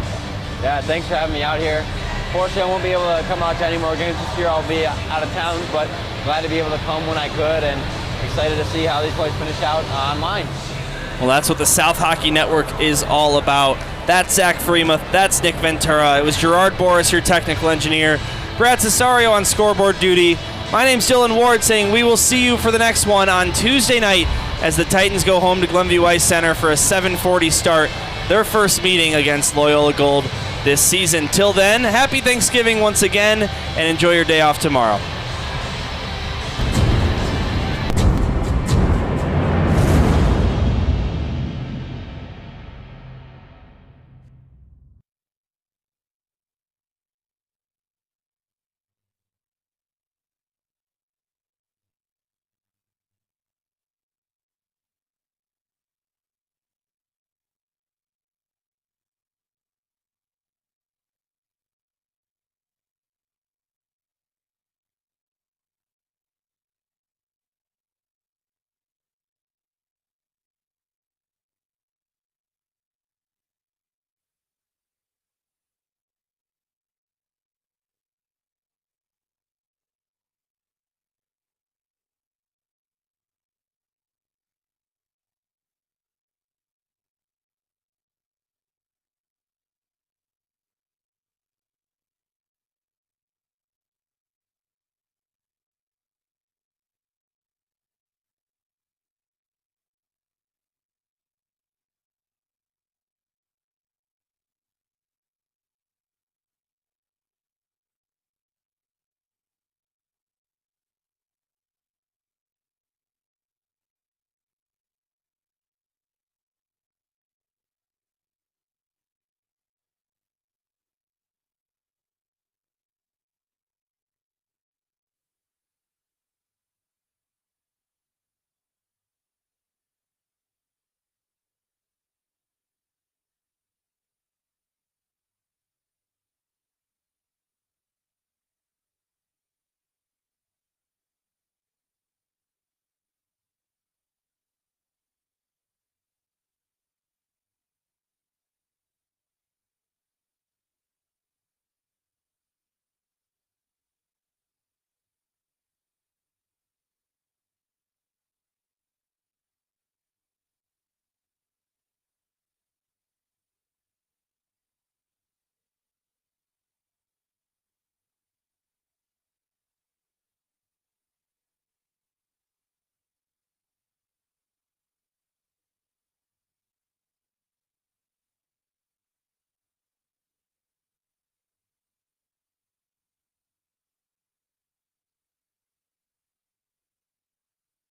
Yeah, thanks for having me out here. Fortunately, I won't be able to come out to any more games this year. I'll be out of town, but glad to be able to come when I could, and excited to see how these boys finish out online. Well, that's what the South Hockey Network is all about. That's Zach Freemuth. That's Nick Ventura. It was Gerard Boris, your technical engineer. Brad Cesario on scoreboard duty. My name's Dylan Ward, saying we will see you for the next one on Tuesday night as the Titans go home to Glenview Ice Center for a 7:40 start, their first meeting against Loyola Gold this season. Till then, happy Thanksgiving once again, and enjoy your day off tomorrow.